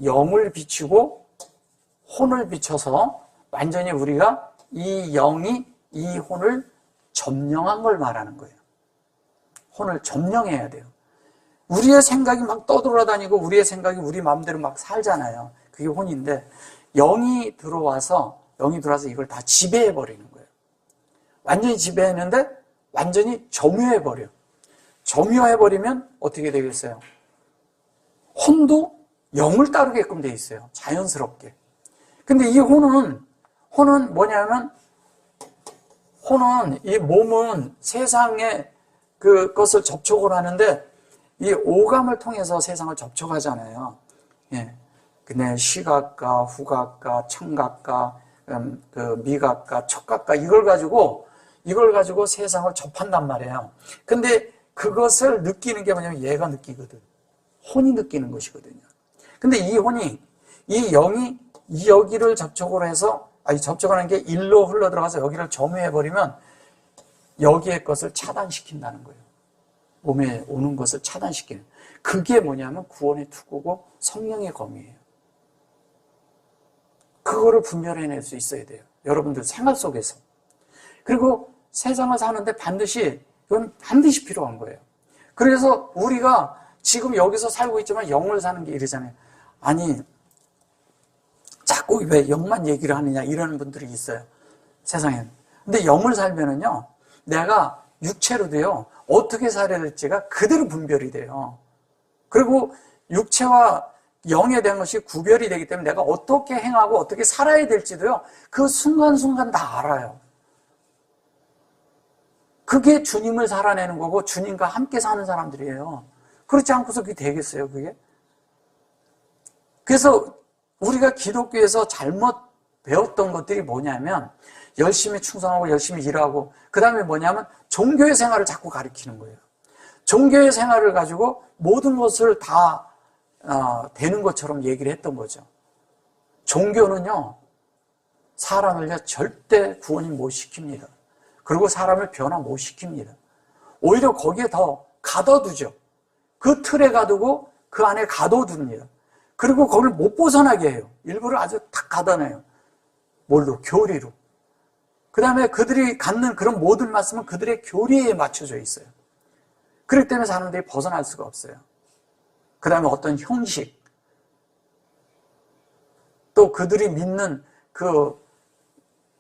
영을 비추고 혼을 비춰서 완전히 우리가 이 영이 이 혼을 점령한 걸 말하는 거예요. 혼을 점령해야 돼요. 우리의 생각이 막 떠돌아다니고 우리의 생각이 우리 마음대로 막 살잖아요. 그게 혼인데 영이 들어와서 이걸 다 지배해버리는 거예요. 완전히 지배했는데 완전히 점유해버려. 점유해버리면 어떻게 되겠어요? 혼도 영을 따르게끔 돼 있어요. 자연스럽게. 근데 이 혼은 뭐냐면 혼은 이 몸은 세상에 그것을 접촉을 하는데 이 오감을 통해서 세상을 접촉하잖아요. 예. 근데 시각과 후각과 청각과 그 미각과 촉각과 이걸 가지고 세상을 접한단 말이에요. 근데 그것을 느끼는 게 뭐냐면 얘가 느끼거든. 혼이 느끼는 것이거든요. 근데 이 혼이, 이 영이 여기를 접촉을 해서, 접촉하는 게 일로 흘러 들어가서 여기를 점유해버리면 여기의 것을 차단시킨다는 거예요. 몸에 오는 것을 차단시키는. 그게 뭐냐면 구원의 투구고 성령의 검이에요. 그거를 분별해낼 수 있어야 돼요. 여러분들 생활 속에서. 그리고 세상을 사는데 이건 반드시 필요한 거예요. 그래서 우리가 지금 여기서 살고 있지만 영을 사는 게 이러잖아요. 아니, 자꾸 왜 영만 얘기를 하느냐 이러는 분들이 있어요. 세상에는. 근데 영을 살면은요, 내가 육체로도요, 어떻게 살아야 될지가 그대로 분별이 돼요. 그리고 육체와 영에 대한 것이 구별이 되기 때문에 내가 어떻게 행하고 어떻게 살아야 될지도요, 그 순간순간 다 알아요. 그게 주님을 살아내는 거고 주님과 함께 사는 사람들이에요. 그렇지 않고서 그게 되겠어요, 그게? 그래서 우리가 기독교에서 잘못 배웠던 것들이 뭐냐면 열심히 충성하고 열심히 일하고 그 다음에 뭐냐면 종교의 생활을 자꾸 가리키는 거예요. 종교의 생활을 가지고 모든 것을 다 되는 것처럼 얘기를 했던 거죠. 종교는요, 사람을 절대 구원이 못 시킵니다. 그리고 사람을 변화 못 시킵니다. 오히려 거기에 더 가둬두죠. 그 틀에 가두고 그 안에 가둬둡니다. 그리고 거기를 못 벗어나게 해요. 일부러 아주 탁 가둬놔요. 뭘로? 교리로. 그 다음에 그들이 갖는 그런 모든 말씀은 그들의 교리에 맞춰져 있어요. 그렇기 때문에 사람들이 벗어날 수가 없어요. 그 다음에 어떤 형식, 또 그들이 믿는 그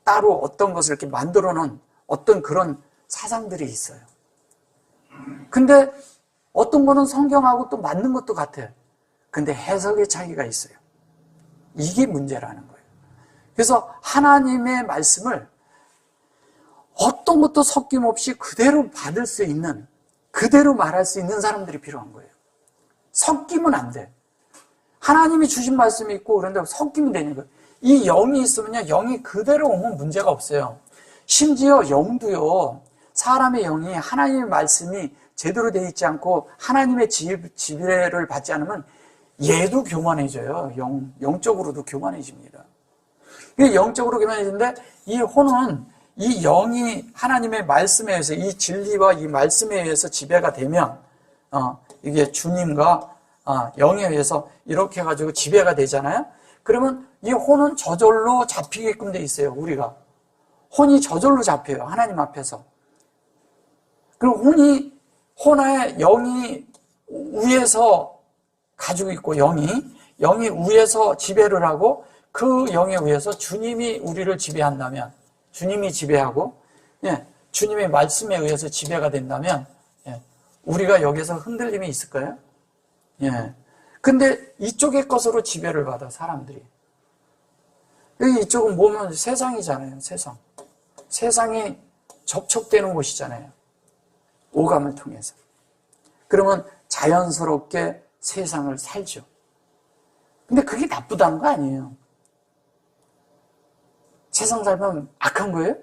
따로 어떤 것을 이렇게 만들어 놓은 어떤 그런 사상들이 있어요. 근데 어떤 거는 성경하고 또 맞는 것도 같아요. 근데 해석의 차이가 있어요. 이게 문제라는 거예요. 그래서 하나님의 말씀을 어떤 것도 섞임없이 그대로 받을 수 있는, 그대로 말할 수 있는 사람들이 필요한 거예요. 섞이면 안 돼. 하나님이 주신 말씀이 있고 그런데 섞이면 되는 거예요. 이 영이 있으면요, 영이 그대로 오면 문제가 없어요. 심지어 영도요, 사람의 영이 하나님의 말씀이 제대로 되어 있지 않고 하나님의 지배를 받지 않으면 얘도 교만해져요. 영적으로도 교만해집니다. 영적으로 교만해지는데 이 혼은 이 영이 하나님의 말씀에 의해서 이 진리와 이 말씀에 의해서 지배가 되면 이게 주님과 영에 의해서 이렇게 해가지고 지배가 되잖아요. 그러면 이 혼은 저절로 잡히게끔 돼 있어요. 우리가 혼이 저절로 잡혀요. 하나님 앞에서. 그리고 혼에 영이 위에서 가지고 있고 영이 위에서 지배를 하고 그 영에 의해서 주님이 우리를 지배한다면, 주님이 지배하고 주님의 말씀에 의해서 지배가 된다면 우리가 여기서 흔들림이 있을까요? 근데 이쪽의 것으로 지배를 받아 사람들이. 이쪽은 보면 세상이잖아요. 세상이 접촉되는 곳이잖아요. 오감을 통해서. 그러면 자연스럽게 세상을 살죠. 근데 그게 나쁘다는 거 아니에요. 세상 살면 악한 거예요?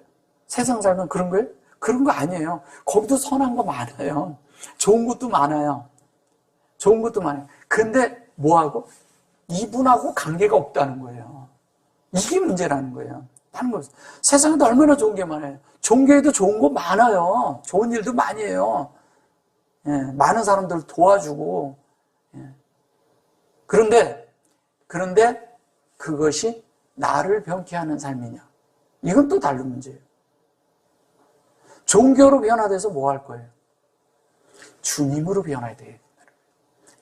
세상 살면 그런 거예요? 그런 거 아니에요. 거기도 선한 거 많아요. 좋은 것도 많아요. 좋은 것도 많아요. 근데 뭐하고? 이분하고 관계가 없다는 거예요. 이게 문제라는 거예요. 다른 거 세상에도 얼마나 좋은 게 많아요. 종교에도 좋은 거 많아요. 좋은 일도 많이 해요. 예, 많은 사람들 도와주고. 예. 그런데 그것이 나를 병케 하는 삶이냐? 이건 또 다른 문제예요. 종교로 변화돼서 뭐 할 거예요? 주님으로 변화해야 돼요.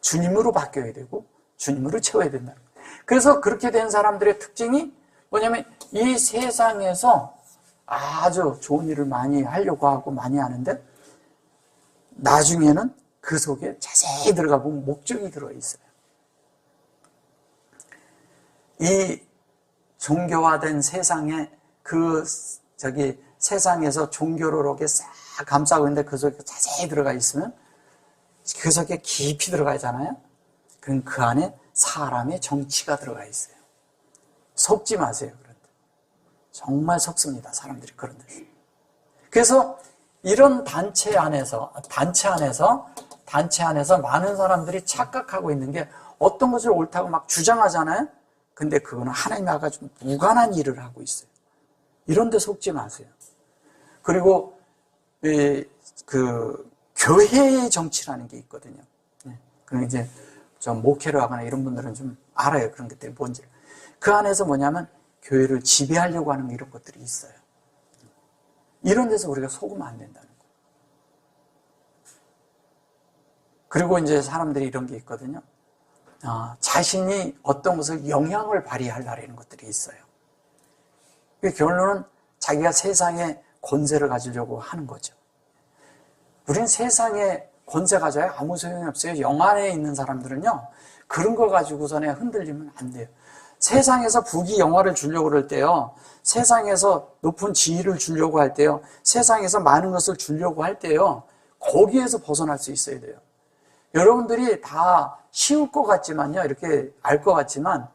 주님으로 바뀌어야 되고 주님으로 채워야 된다는 거예요. 그래서 그렇게 된 사람들의 특징이 뭐냐면 이 세상에서 아주 좋은 일을 많이 하려고 하고 많이 하는데 나중에는 그 속에 자세히 들어가 보면 목적이 들어있어요. 이 종교화된 세상에 세상에서 종교로 이렇게 싹 감싸고 있는데 그 속에 자세히 들어가 있으면 그 속에 깊이 들어가잖아요. 그럼 그 안에 사람의 정치가 들어가 있어요. 속지 마세요. 그런데 정말 속습니다. 사람들이 그런 데서. 그래서 이런 단체 안에서 많은 사람들이 착각하고 있는 게 어떤 것을 옳다고 막 주장하잖아요. 근데 그거는 하나님과 좀 무관한 일을 하고 있어요. 이런 데 속지 마세요. 그리고 교회의 정치라는 게 있거든요. 그럼 이제 좀 목회를 하거나 이런 분들은 좀 알아요. 그런 것들이 뭔지. 그 안에서 뭐냐면 교회를 지배하려고 하는 이런 것들이 있어요. 이런 데서 우리가 속으면 안 된다는 거예요. 그리고 이제 사람들이 이런 게 있거든요. 자신이 어떤 것을 영향을 발휘하려는 것들이 있어요. 그 결론은 자기가 세상에 권세를 가지려고 하는 거죠. 우리는 세상에 권세 가져야 아무 소용이 없어요. 영 안에 있는 사람들은요, 그런 거 가지고서는 흔들리면 안 돼요. 세상에서 부귀 영화를 주려고 그럴 때요, 세상에서 높은 지위를 주려고 할 때요, 세상에서 많은 것을 주려고 할 때요, 거기에서 벗어날 수 있어야 돼요. 여러분들이 다 쉬울 것 같지만요, 이렇게 알 것 같지만,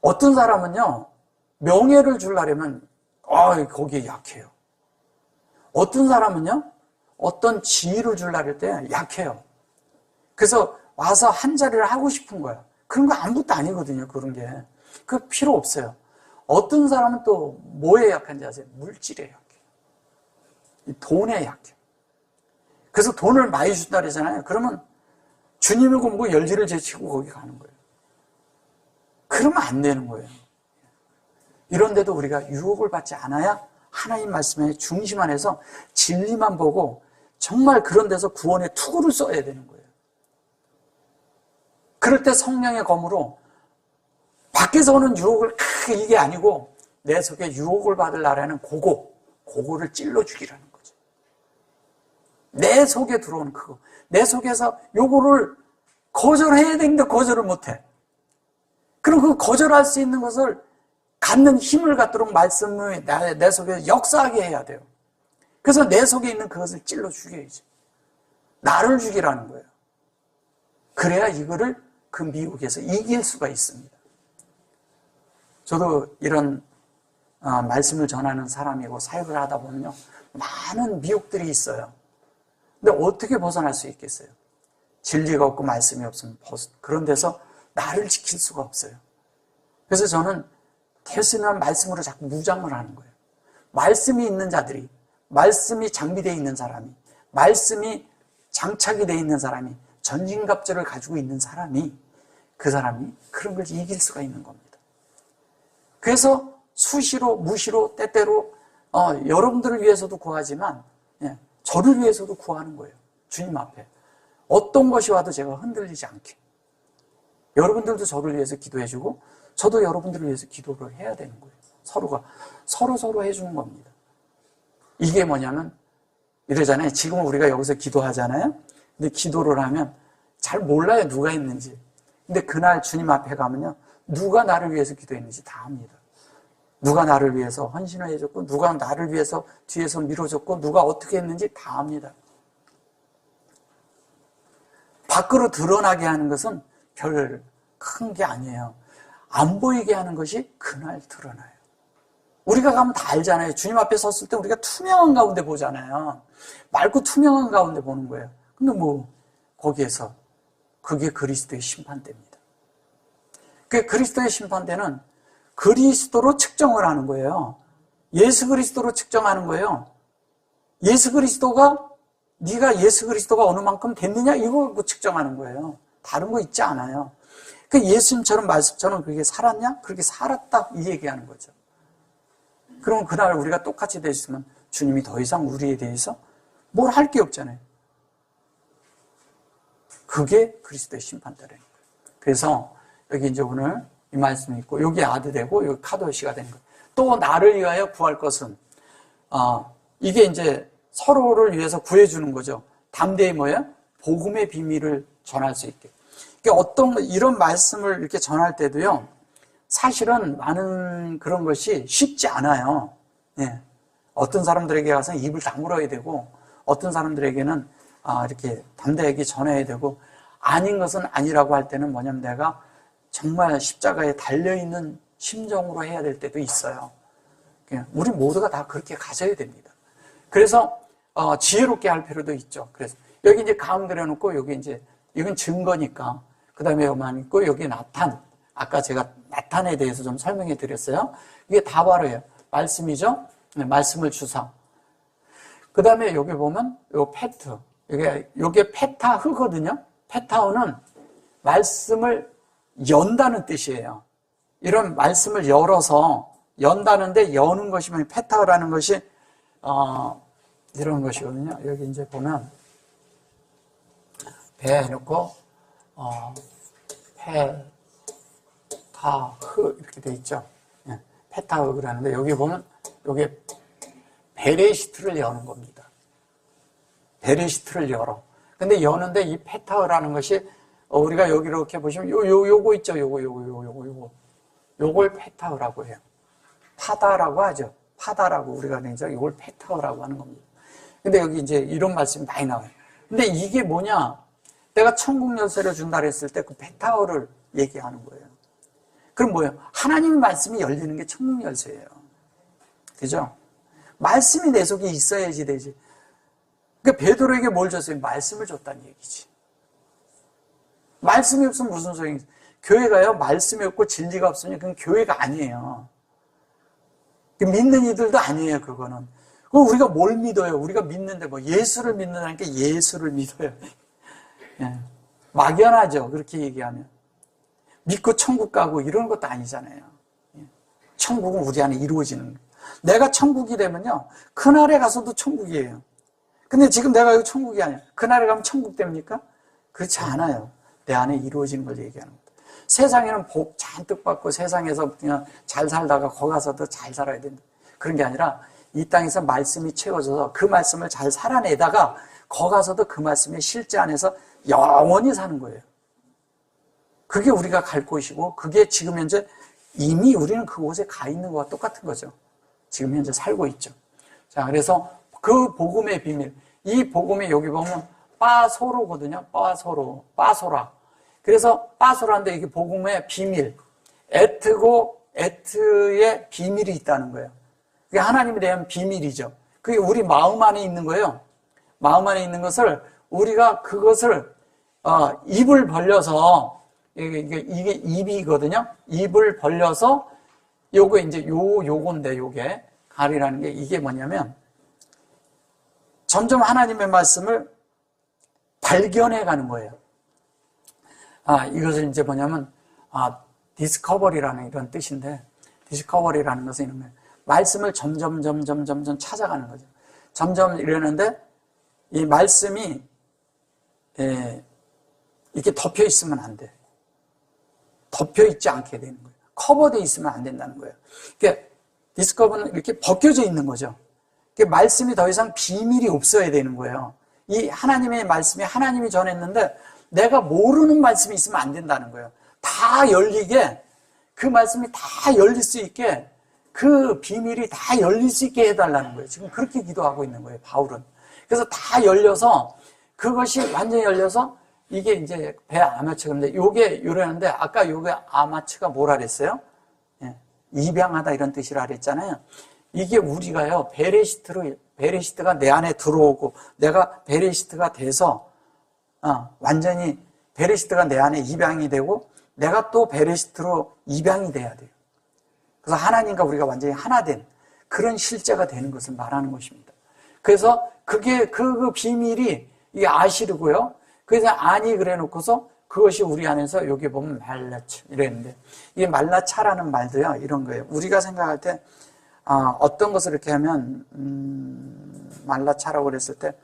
어떤 사람은요, 명예를 주려면, 거기에 약해요. 어떤 사람은요, 어떤 지위를 주려고 할 때 약해요. 그래서 와서 한 자리를 하고 싶은 거야. 그런 거 아무것도 아니거든요, 그런 게. 그거 필요 없어요. 어떤 사람은 또 뭐에 약한지 아세요? 물질에 약해요. 돈에 약해요. 그래서 돈을 많이 준다 그러잖아요. 그러면 주님을 굶고 열지를 제치고 거기 가는 거예요. 그러면 안 되는 거예요. 이런 데도 우리가 유혹을 받지 않아야 하나님 말씀의 중심 안에서 진리만 보고 정말 그런 데서 구원의 투구를 써야 되는 거예요. 그럴 때 성령의 검으로 밖에서 오는 유혹을 이게 아니고 내 속에 유혹을 받을 나라는 그거를 찔러 죽이라는 거죠. 내 속에 들어오는 그거. 내 속에서 요거를 거절해야 되는데 거절을 못해. 그럼 그 거절할 수 있는 것을 갖는 힘을 갖도록 말씀을 내 속에 역사하게 해야 돼요. 그래서 내 속에 있는 그것을 찔러 죽여야지. 나를 죽이라는 거예요. 그래야 이거를 그 미혹에서 이길 수가 있습니다. 저도 이런 말씀을 전하는 사람이고 사역을 하다 보면요, 많은 미혹들이 있어요. 근데 어떻게 벗어날 수 있겠어요? 진리가 없고 말씀이 없으면 그런 데서 나를 지킬 수가 없어요. 그래서 저는 될 수 있는 말씀으로 자꾸 무장을 하는 거예요. 말씀이 있는 자들이, 말씀이 장비되어 있는 사람이, 말씀이 장착이 되어 있는 사람이, 전진갑절을 가지고 있는 사람이, 그 사람이 그런 걸 이길 수가 있는 겁니다. 그래서 수시로 무시로 때때로 여러분들을 위해서도 구하지만 저를 위해서도 구하는 거예요. 주님 앞에 어떤 것이 와도 제가 흔들리지 않게. 여러분들도 저를 위해서 기도해주고 저도 여러분들을 위해서 기도를 해야 되는 거예요. 서로가 서로 해주는 겁니다. 이게 뭐냐면 이러잖아요. 지금 우리가 여기서 기도하잖아요. 근데 기도를 하면 잘 몰라요, 누가 했는지. 근데 그날 주님 앞에 가면요, 누가 나를 위해서 기도했는지 다 압니다. 누가 나를 위해서 헌신을 해줬고, 누가 나를 위해서 뒤에서 밀어줬고, 누가 어떻게 했는지 다 압니다. 밖으로 드러나게 하는 것은 별 큰 게 아니에요. 안 보이게 하는 것이 그날 드러나요. 우리가 가면 다 알잖아요. 주님 앞에 섰을 때 우리가 투명한 가운데 보잖아요. 맑고 투명한 가운데 보는 거예요. 근데 거기에서 그게 그리스도의 심판대입니다. 그 그리스도의 심판대는 그리스도로 측정을 하는 거예요. 예수 그리스도로 측정하는 거예요. 예수 그리스도가 네가 예수 그리스도가 어느 만큼 됐느냐 이거 측정하는 거예요. 다른 거 있지 않아요. 그 예수님처럼 말씀처럼 그렇게 살았냐? 그렇게 살았다 이 얘기하는 거죠. 그럼 그날 우리가 똑같이 됐으면 주님이 더 이상 우리에 대해서 뭘 할 게 없잖아요. 그게 그리스도의 심판대라는 거예요. 그래서 여기 이제 오늘 이 말씀이 있고 여기 아드되고 여기 카도시가 되는 거예요. 또 나를 위하여 구할 것은 이게 이제 서로를 위해서 구해주는 거죠. 담대히 뭐예요? 복음의 비밀을 전할 수 있게. 어떤 이런 말씀을 이렇게 전할 때도요. 사실은 많은 그런 것이 쉽지 않아요. 예. 어떤 사람들에게 가서 입을 다물어야 되고 어떤 사람들에게는 이렇게 담대하게 전해야 되고 아닌 것은 아니라고 할 때는 뭐냐면 내가 정말 십자가에 달려있는 심정으로 해야 될 때도 있어요. 우리 모두가 다 그렇게 가져야 됩니다. 그래서 지혜롭게 할 필요도 있죠. 그래서 여기 이제 감 그려놓고 여기 이제 이건 증거니까 그 다음에 여기만 있고 여기 나탄 아까 제가 나탄에 대해서 좀 설명해 드렸어요. 이게 다 바로예요. 말씀이죠. 네, 말씀을 주사. 그 다음에 여기 보면 요 페트 요게 페타흐거든요. 페타흐는 말씀을 연다는 뜻이에요. 이런 말씀을 열어서 연다는데 여는 것이 뭐냐 페타흐라는 것이 이런 것이거든요. 여기 이제 보면 배 해놓고 페타흐 이렇게 돼 있죠. 예, 페타흐라는데 여기 보면 이게 베레시트를 여는 겁니다. 베레시트를 열어. 근데 여는데 이 페타흐라는 것이 우리가 여기 이렇게 보시면 요거 있죠. 요걸 페타흐라고 해요. 파다라고 하죠. 파다라고 우리가 이제 이걸 페타흐라고 하는 겁니다. 근데 여기 이제 이런 말씀이 많이 나와요. 근데 이게 뭐냐? 내가 천국 열쇠를 준다 그랬을 때 그 페타흐를 얘기하는 거예요. 그럼 뭐예요? 하나님 말씀이 열리는 게 천국 열쇠예요. 그죠? 말씀이 내 속에 있어야지 되지. 그러니까 베드로에게 뭘 줬어요? 말씀을 줬다는 얘기지. 말씀이 없으면 무슨 소용이에요? 교회가요, 말씀이 없고 진리가 없으면 그건 교회가 아니에요. 믿는 이들도 아니에요, 그거는. 그럼 우리가 뭘 믿어요? 우리가 믿는데 뭐 예수를 믿는다니까 예수를 믿어요. 예. 막연하죠, 그렇게 얘기하면. 믿고 천국 가고 이런 것도 아니잖아요. 예. 천국은 우리 안에 이루어지는 거예요. 내가 천국이 되면요, 그날에 가서도 천국이에요. 근데 지금 내가 여기 천국이 아니야. 그날에 가면 천국 됩니까? 그렇지 않아요. 내 안에 이루어지는 걸 얘기하는 거예요. 세상에는 복 잔뜩 받고 세상에서 그냥 잘 살다가 거기 가서도 잘 살아야 된다. 그런 게 아니라 이 땅에서 말씀이 채워져서 그 말씀을 잘 살아내다가 거기 가서도 그 말씀이 실제 안에서 영원히 사는 거예요. 그게 우리가 갈 곳이고 그게 지금 현재 이미 우리는 그곳에 가 있는 것과 똑같은 거죠. 지금 현재 살고 있죠. 자, 그래서 그 복음의 비밀, 이 복음이 여기 보면 빠소로거든요. 빠소라. 그래서 빠소라인데 이게 복음의 비밀, 에트의 비밀이 있다는 거예요. 그게 하나님에 대한 비밀이죠. 그게 우리 마음 안에 있는 거예요. 마음 안에 있는 것을 우리가 그것을 입을 벌려서 이게 입이거든요. 입을 벌려서 요거 이제 요건데 요게 가리라는 게 이게 뭐냐면 점점 하나님의 말씀을 발견해 가는 거예요. 이것을 이제 뭐냐면 디스커버리라는 이런 뜻인데 디스커버리라는 것은 이런 거예요. 말씀을 점점 찾아가는 거죠. 점점 이러는데 이 말씀이 이렇게 덮여 있으면 안 돼. 덮여 있지 않게 되는 거예요. 커버되어 있으면 안 된다는 거예요. 그러니까 디스커버는 이렇게 벗겨져 있는 거죠. 그러니까 말씀이 더 이상 비밀이 없어야 되는 거예요. 이 하나님의 말씀이 하나님이 전했는데 내가 모르는 말씀이 있으면 안 된다는 거예요. 다 열리게 그 말씀이 다 열릴 수 있게 그 비밀이 다 열릴 수 있게 해달라는 거예요. 지금 그렇게 기도하고 있는 거예요, 바울은. 그래서 다 열려서 그것이 완전히 열려서 이게 이제 배 아마추어인데 요게 이러는데 아까 요게 아마추어가 뭐라 그랬어요? 예, 입양하다 이런 뜻이라 그랬잖아요. 이게 우리가요 베레시트가 내 안에 들어오고 내가 베레시트가 돼서 완전히 베레시트가 내 안에 입양이 되고 내가 또 베레시트로 입양이 돼야 돼요. 그래서 하나님과 우리가 완전히 하나 된 그런 실제가 되는 것을 말하는 것입니다. 그래서 그게 그 비밀이 이게 아시르고요. 그래서 아니 그래 놓고서 그것이 우리 안에서 여기 보면 말라차 이랬는데 이 말라차라는 말도요 이런 거예요. 우리가 생각할 때 어떤 것을 이렇게 하면 말라차라고 그랬을 때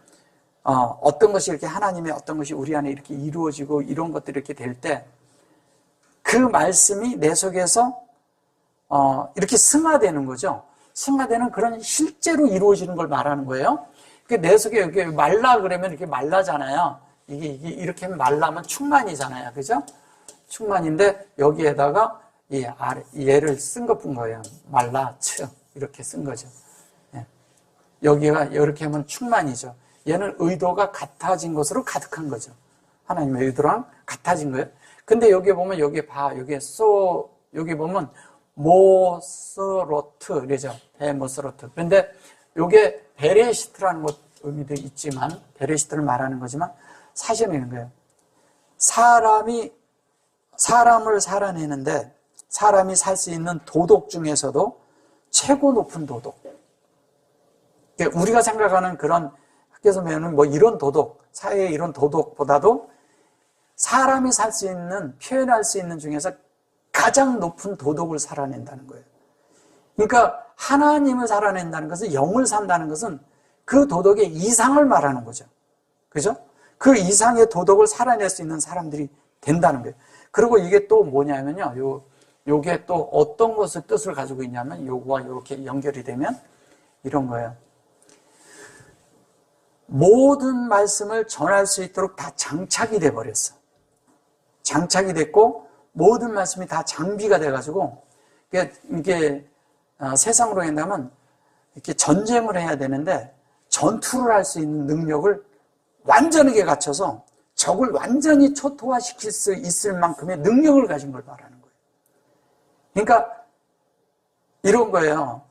어떤 것이 이렇게 하나님의 어떤 것이 우리 안에 이렇게 이루어지고 이런 것들이 이렇게 될 때 그 말씀이 내 속에서 이렇게 승화되는 거죠. 승화되는 그런 실제로 이루어지는 걸 말하는 거예요. 내 속에 이렇게 말라 그러면 이렇게 말라잖아요. 이게 이렇게 말라면 충만이잖아요. 그죠? 충만인데 여기에다가 얘를 쓴 것뿐 거예요. 말라츠. 이렇게 쓴 거죠. 여기가 이렇게 하면 충만이죠. 얘는 의도가 같아진 것으로 가득한 거죠. 하나님의 의도랑 같아진 거예요. 근데 여기 보면 여기 보면 모스로트 그러죠. 베모스로트. 그런데 이게 베레시트라는 것 의미도 있지만 베레시트를 말하는 거지만 사실은 이런 거예요. 사람을 살아내는데 사람이 살 수 있는 도덕 중에서도 최고 높은 도덕. 우리가 생각하는 그런 학교에서 배우는 뭐 이런 도덕, 사회의 이런 도덕보다도 사람이 살 수 있는, 표현할 수 있는 중에서 가장 높은 도덕을 살아낸다는 거예요. 그러니까 하나님을 살아낸다는 것은, 영을 산다는 것은 그 도덕의 이상을 말하는 거죠. 그죠? 그 이상의 도덕을 살아낼 수 있는 사람들이 된다는 거예요. 그리고 이게 또 뭐냐면요. 요게 또 어떤 것을 뜻을 가지고 있냐면 요거와 이렇게 연결이 되면 이런 거예요. 모든 말씀을 전할 수 있도록 다 장착이 돼 버렸어. 장착이 됐고 모든 말씀이 다 장비가 돼가지고 이게 세상으로 한다면 이렇게 전쟁을 해야 되는데 전투를 할 수 있는 능력을 완전하게 갖춰서 적을 완전히 초토화시킬 수 있을 만큼의 능력을 가진 걸 말하는 거예요. 그러니까 이런 거예요.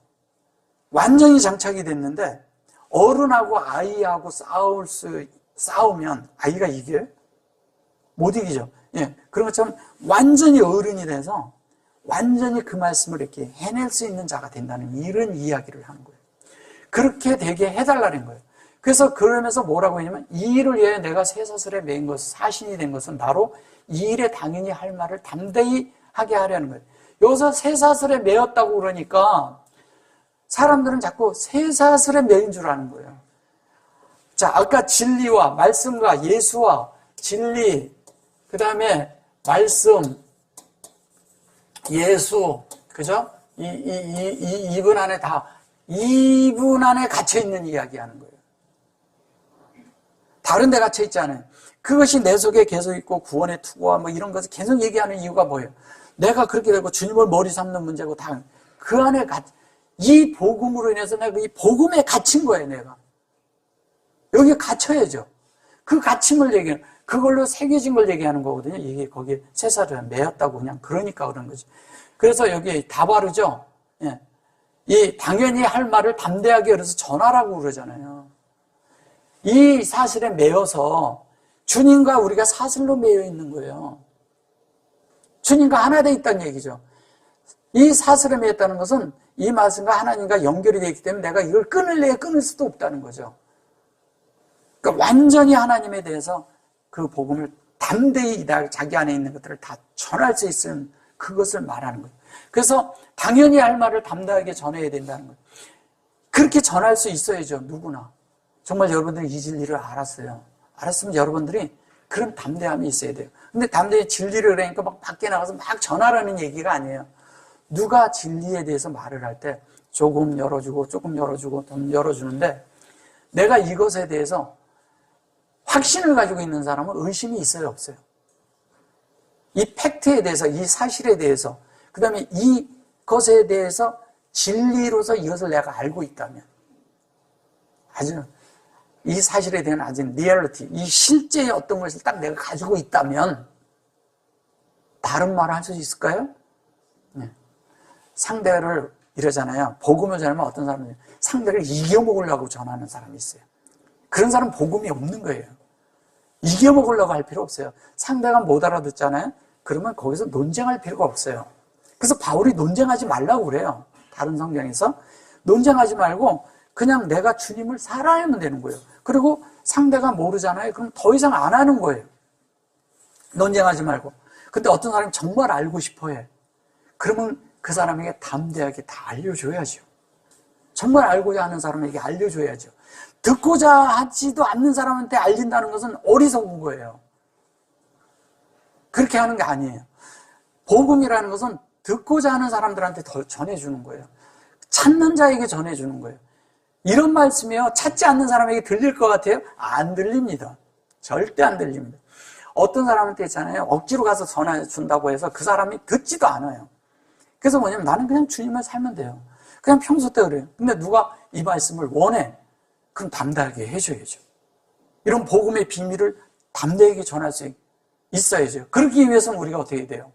완전히 장착이 됐는데 어른하고 아이하고 싸우면 아이가 이겨요? 못 이기죠. 예, 그런 것처럼 완전히 어른이 돼서 완전히 그 말씀을 이렇게 해낼 수 있는 자가 된다는 이런 이야기를 하는 거예요. 그렇게 되게 해달라는 거예요. 그래서 그러면서 뭐라고 했냐면 이 일을 위해 내가 쇠사슬에 매인 것, 사신이 된 것은 바로 이 일에 당연히 할 말을 담대히 하게 하려는 거예요. 여기서 쇠사슬에 매였다고 그러니까 사람들은 자꾸 쇠사슬에 매인 줄 아는 거예요. 자, 아까 진리와 말씀과 예수와 진리, 그 다음에 말씀, 예수, 그죠? 이분 안에 이분 안에 갇혀있는 이야기 하는 거예요. 다른 데 갇혀있지 않아요. 그것이 내 속에 계속 있고 구원의 투구와 뭐 이런 것을 계속 얘기하는 이유가 뭐예요? 내가 그렇게 되고 주님을 머리 삼는 문제고 다 그 안에 이 복음으로 인해서 내가 이 복음에 갇힌 거예요, 내가. 여기에 갇혀야죠. 그 갇힘을 얘기하는, 그걸로 새겨진 걸 얘기하는 거거든요. 이게 거기에 쇠사슬에 매였다고 그냥 그러니까 그런 거지. 그래서 여기 다 바르죠? 예. 이 당연히 할 말을 담대하게 그래서 전하라고 그러잖아요. 이 사실에 매여서 주님과 우리가 사슬로 매여 있는 거예요. 주님과 하나 돼 있다는 얘기죠. 이 사슬에 매였다는 것은 이 말씀과 하나님과 연결이 되어 있기 때문에 내가 이걸 끊을 수도 없다는 거죠. 그러니까 완전히 하나님에 대해서 그 복음을 담대히 자기 안에 있는 것들을 다 전할 수 있는 그것을 말하는 거예요. 그래서 당연히 할 말을 담대하게 전해야 된다는 거예요. 그렇게 전할 수 있어야죠, 누구나. 정말 여러분들이 이 진리를 알았어요. 알았으면 여러분들이 그런 담대함이 있어야 돼요. 근데 담대히 진리를 그러니까 막 밖에 나가서 막 전하라는 얘기가 아니에요. 누가 진리에 대해서 말을 할 때 조금 열어주고 조금 열어주고 좀 열어주는데 내가 이것에 대해서 확신을 가지고 있는 사람은 의심이 있어요, 없어요? 이 팩트에 대해서, 이 사실에 대해서, 그 다음에 이것에 대해서 진리로서 이것을 내가 알고 있다면, 아주 이 사실에 대한 아주 리얼리티, 이 실제의 어떤 것을 딱 내가 가지고 있다면 다른 말을 할 수 있을까요? 네. 상대를 이러잖아요. 복음을 전하면 어떤 사람은 상대를 이겨먹으려고 전하는 사람이 있어요. 그런 사람은 복음이 없는 거예요. 이겨먹으려고 할 필요 없어요. 상대가 못 알아듣잖아요. 그러면 거기서 논쟁할 필요가 없어요. 그래서 바울이 논쟁하지 말라고 그래요. 다른 성경에서. 논쟁하지 말고 그냥 내가 주님을 사랑하면 되는 거예요. 그리고 상대가 모르잖아요. 그럼 더 이상 안 하는 거예요. 논쟁하지 말고. 근데 어떤 사람이 정말 알고 싶어 해. 그러면 그 사람에게 담대하게 다 알려줘야죠. 정말 알고자 하는 사람에게 알려줘야죠. 듣고자 하지도 않는 사람한테 알린다는 것은 어리석은 거예요. 그렇게 하는 게 아니에요. 복음이라는 것은 듣고자 하는 사람들한테 더 전해주는 거예요. 찾는 자에게 전해주는 거예요. 이런 말씀이요, 찾지 않는 사람에게 들릴 것 같아요? 안 들립니다. 절대 안 들립니다. 어떤 사람한테 있잖아요, 억지로 가서 전해준다고 해서 그 사람이 듣지도 않아요. 그래서 뭐냐면 나는 그냥 주님을 살면 돼요. 그냥 평소 때 그래요. 근데 누가 이 말씀을 원해? 그럼 담대하게 해줘야죠. 이런 복음의 비밀을 담대하게 전할 수 있어야죠. 그러기 위해서는 우리가 어떻게 해야 돼요?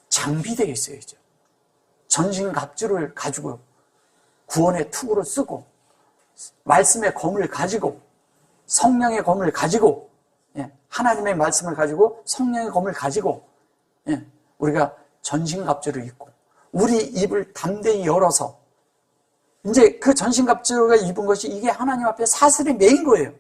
장비되어 있어야죠. 전신갑주를 가지고 구원의 투구를 쓰고 말씀의 검을 가지고 성령의 검을 가지고 하나님의 말씀을 가지고 성령의 검을 가지고 우리가 전신갑주를 입고 우리 입을 담대히 열어서 이제 그 전신갑주가 입은 것이 이게 하나님 앞에 사슬에 매인 거예요.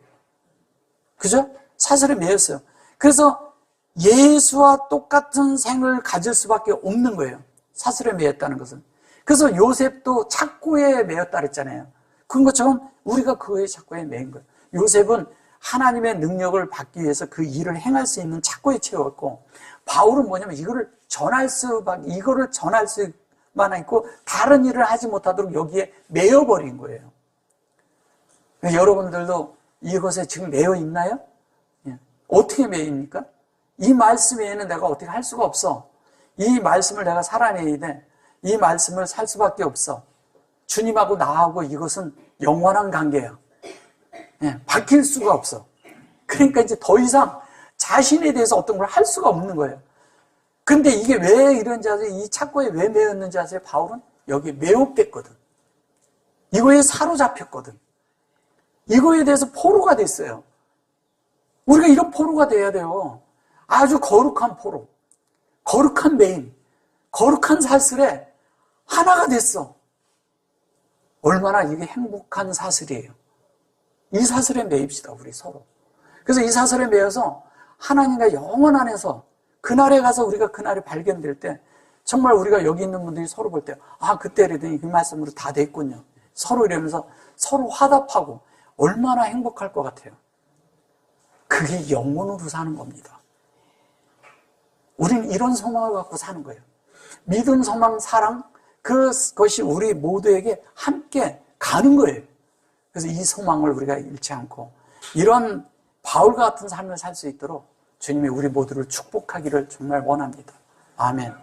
그죠? 사슬에 매였어요. 그래서 예수와 똑같은 생을 가질 수밖에 없는 거예요. 사슬에 매였다는 것은. 그래서 요셉도 착고에 매였다 그랬잖아요. 그런 것처럼 우리가 그의 착고에 매인 거예요. 요셉은 하나님의 능력을 받기 위해서 그 일을 행할 수 있는 착고에 채웠고, 바울은 뭐냐면 이거를 전할 수만 있고 다른 일을 하지 못하도록 여기에 매여버린 거예요. 여러분들도 이것에 지금 매여 있나요? 어떻게 매입니까? 이 말씀 외에는 내가 어떻게 할 수가 없어. 이 말씀을 내가 살아내야 돼. 이 말씀을 살 수밖에 없어. 주님하고 나하고 이것은 영원한 관계야. 바뀔 수가 없어. 그러니까 이제 더 이상 자신에 대해서 어떤 걸 할 수가 없는 거예요. 근데 이게 왜 이런지 아세요? 이 착고에 왜 매였는지 아세요? 바울은 여기에 매혹됐거든. 이거에 사로잡혔거든. 이거에 대해서 포로가 됐어요. 우리가 이런 포로가 돼야 돼요. 아주 거룩한 포로, 거룩한 메인, 거룩한 사슬에 하나가 됐어. 얼마나 이게 행복한 사슬이에요. 이 사슬에 매입시다, 우리 서로. 그래서 이 사슬에 매여서 하나님과 영원 안에서 그날에 가서 우리가 그날에 발견될 때 정말 우리가 여기 있는 분들이 서로 볼 때 그때 이러더니 그 말씀으로 다 됐군요. 서로 이러면서 서로 화답하고 얼마나 행복할 것 같아요. 그게 영혼으로 사는 겁니다. 우리는 이런 소망을 갖고 사는 거예요. 믿음, 소망, 사랑, 그것이 우리 모두에게 함께 가는 거예요. 그래서 이 소망을 우리가 잃지 않고 이런 바울과 같은 삶을 살 수 있도록 주님이 우리 모두를 축복하기를 정말 원합니다. 아멘.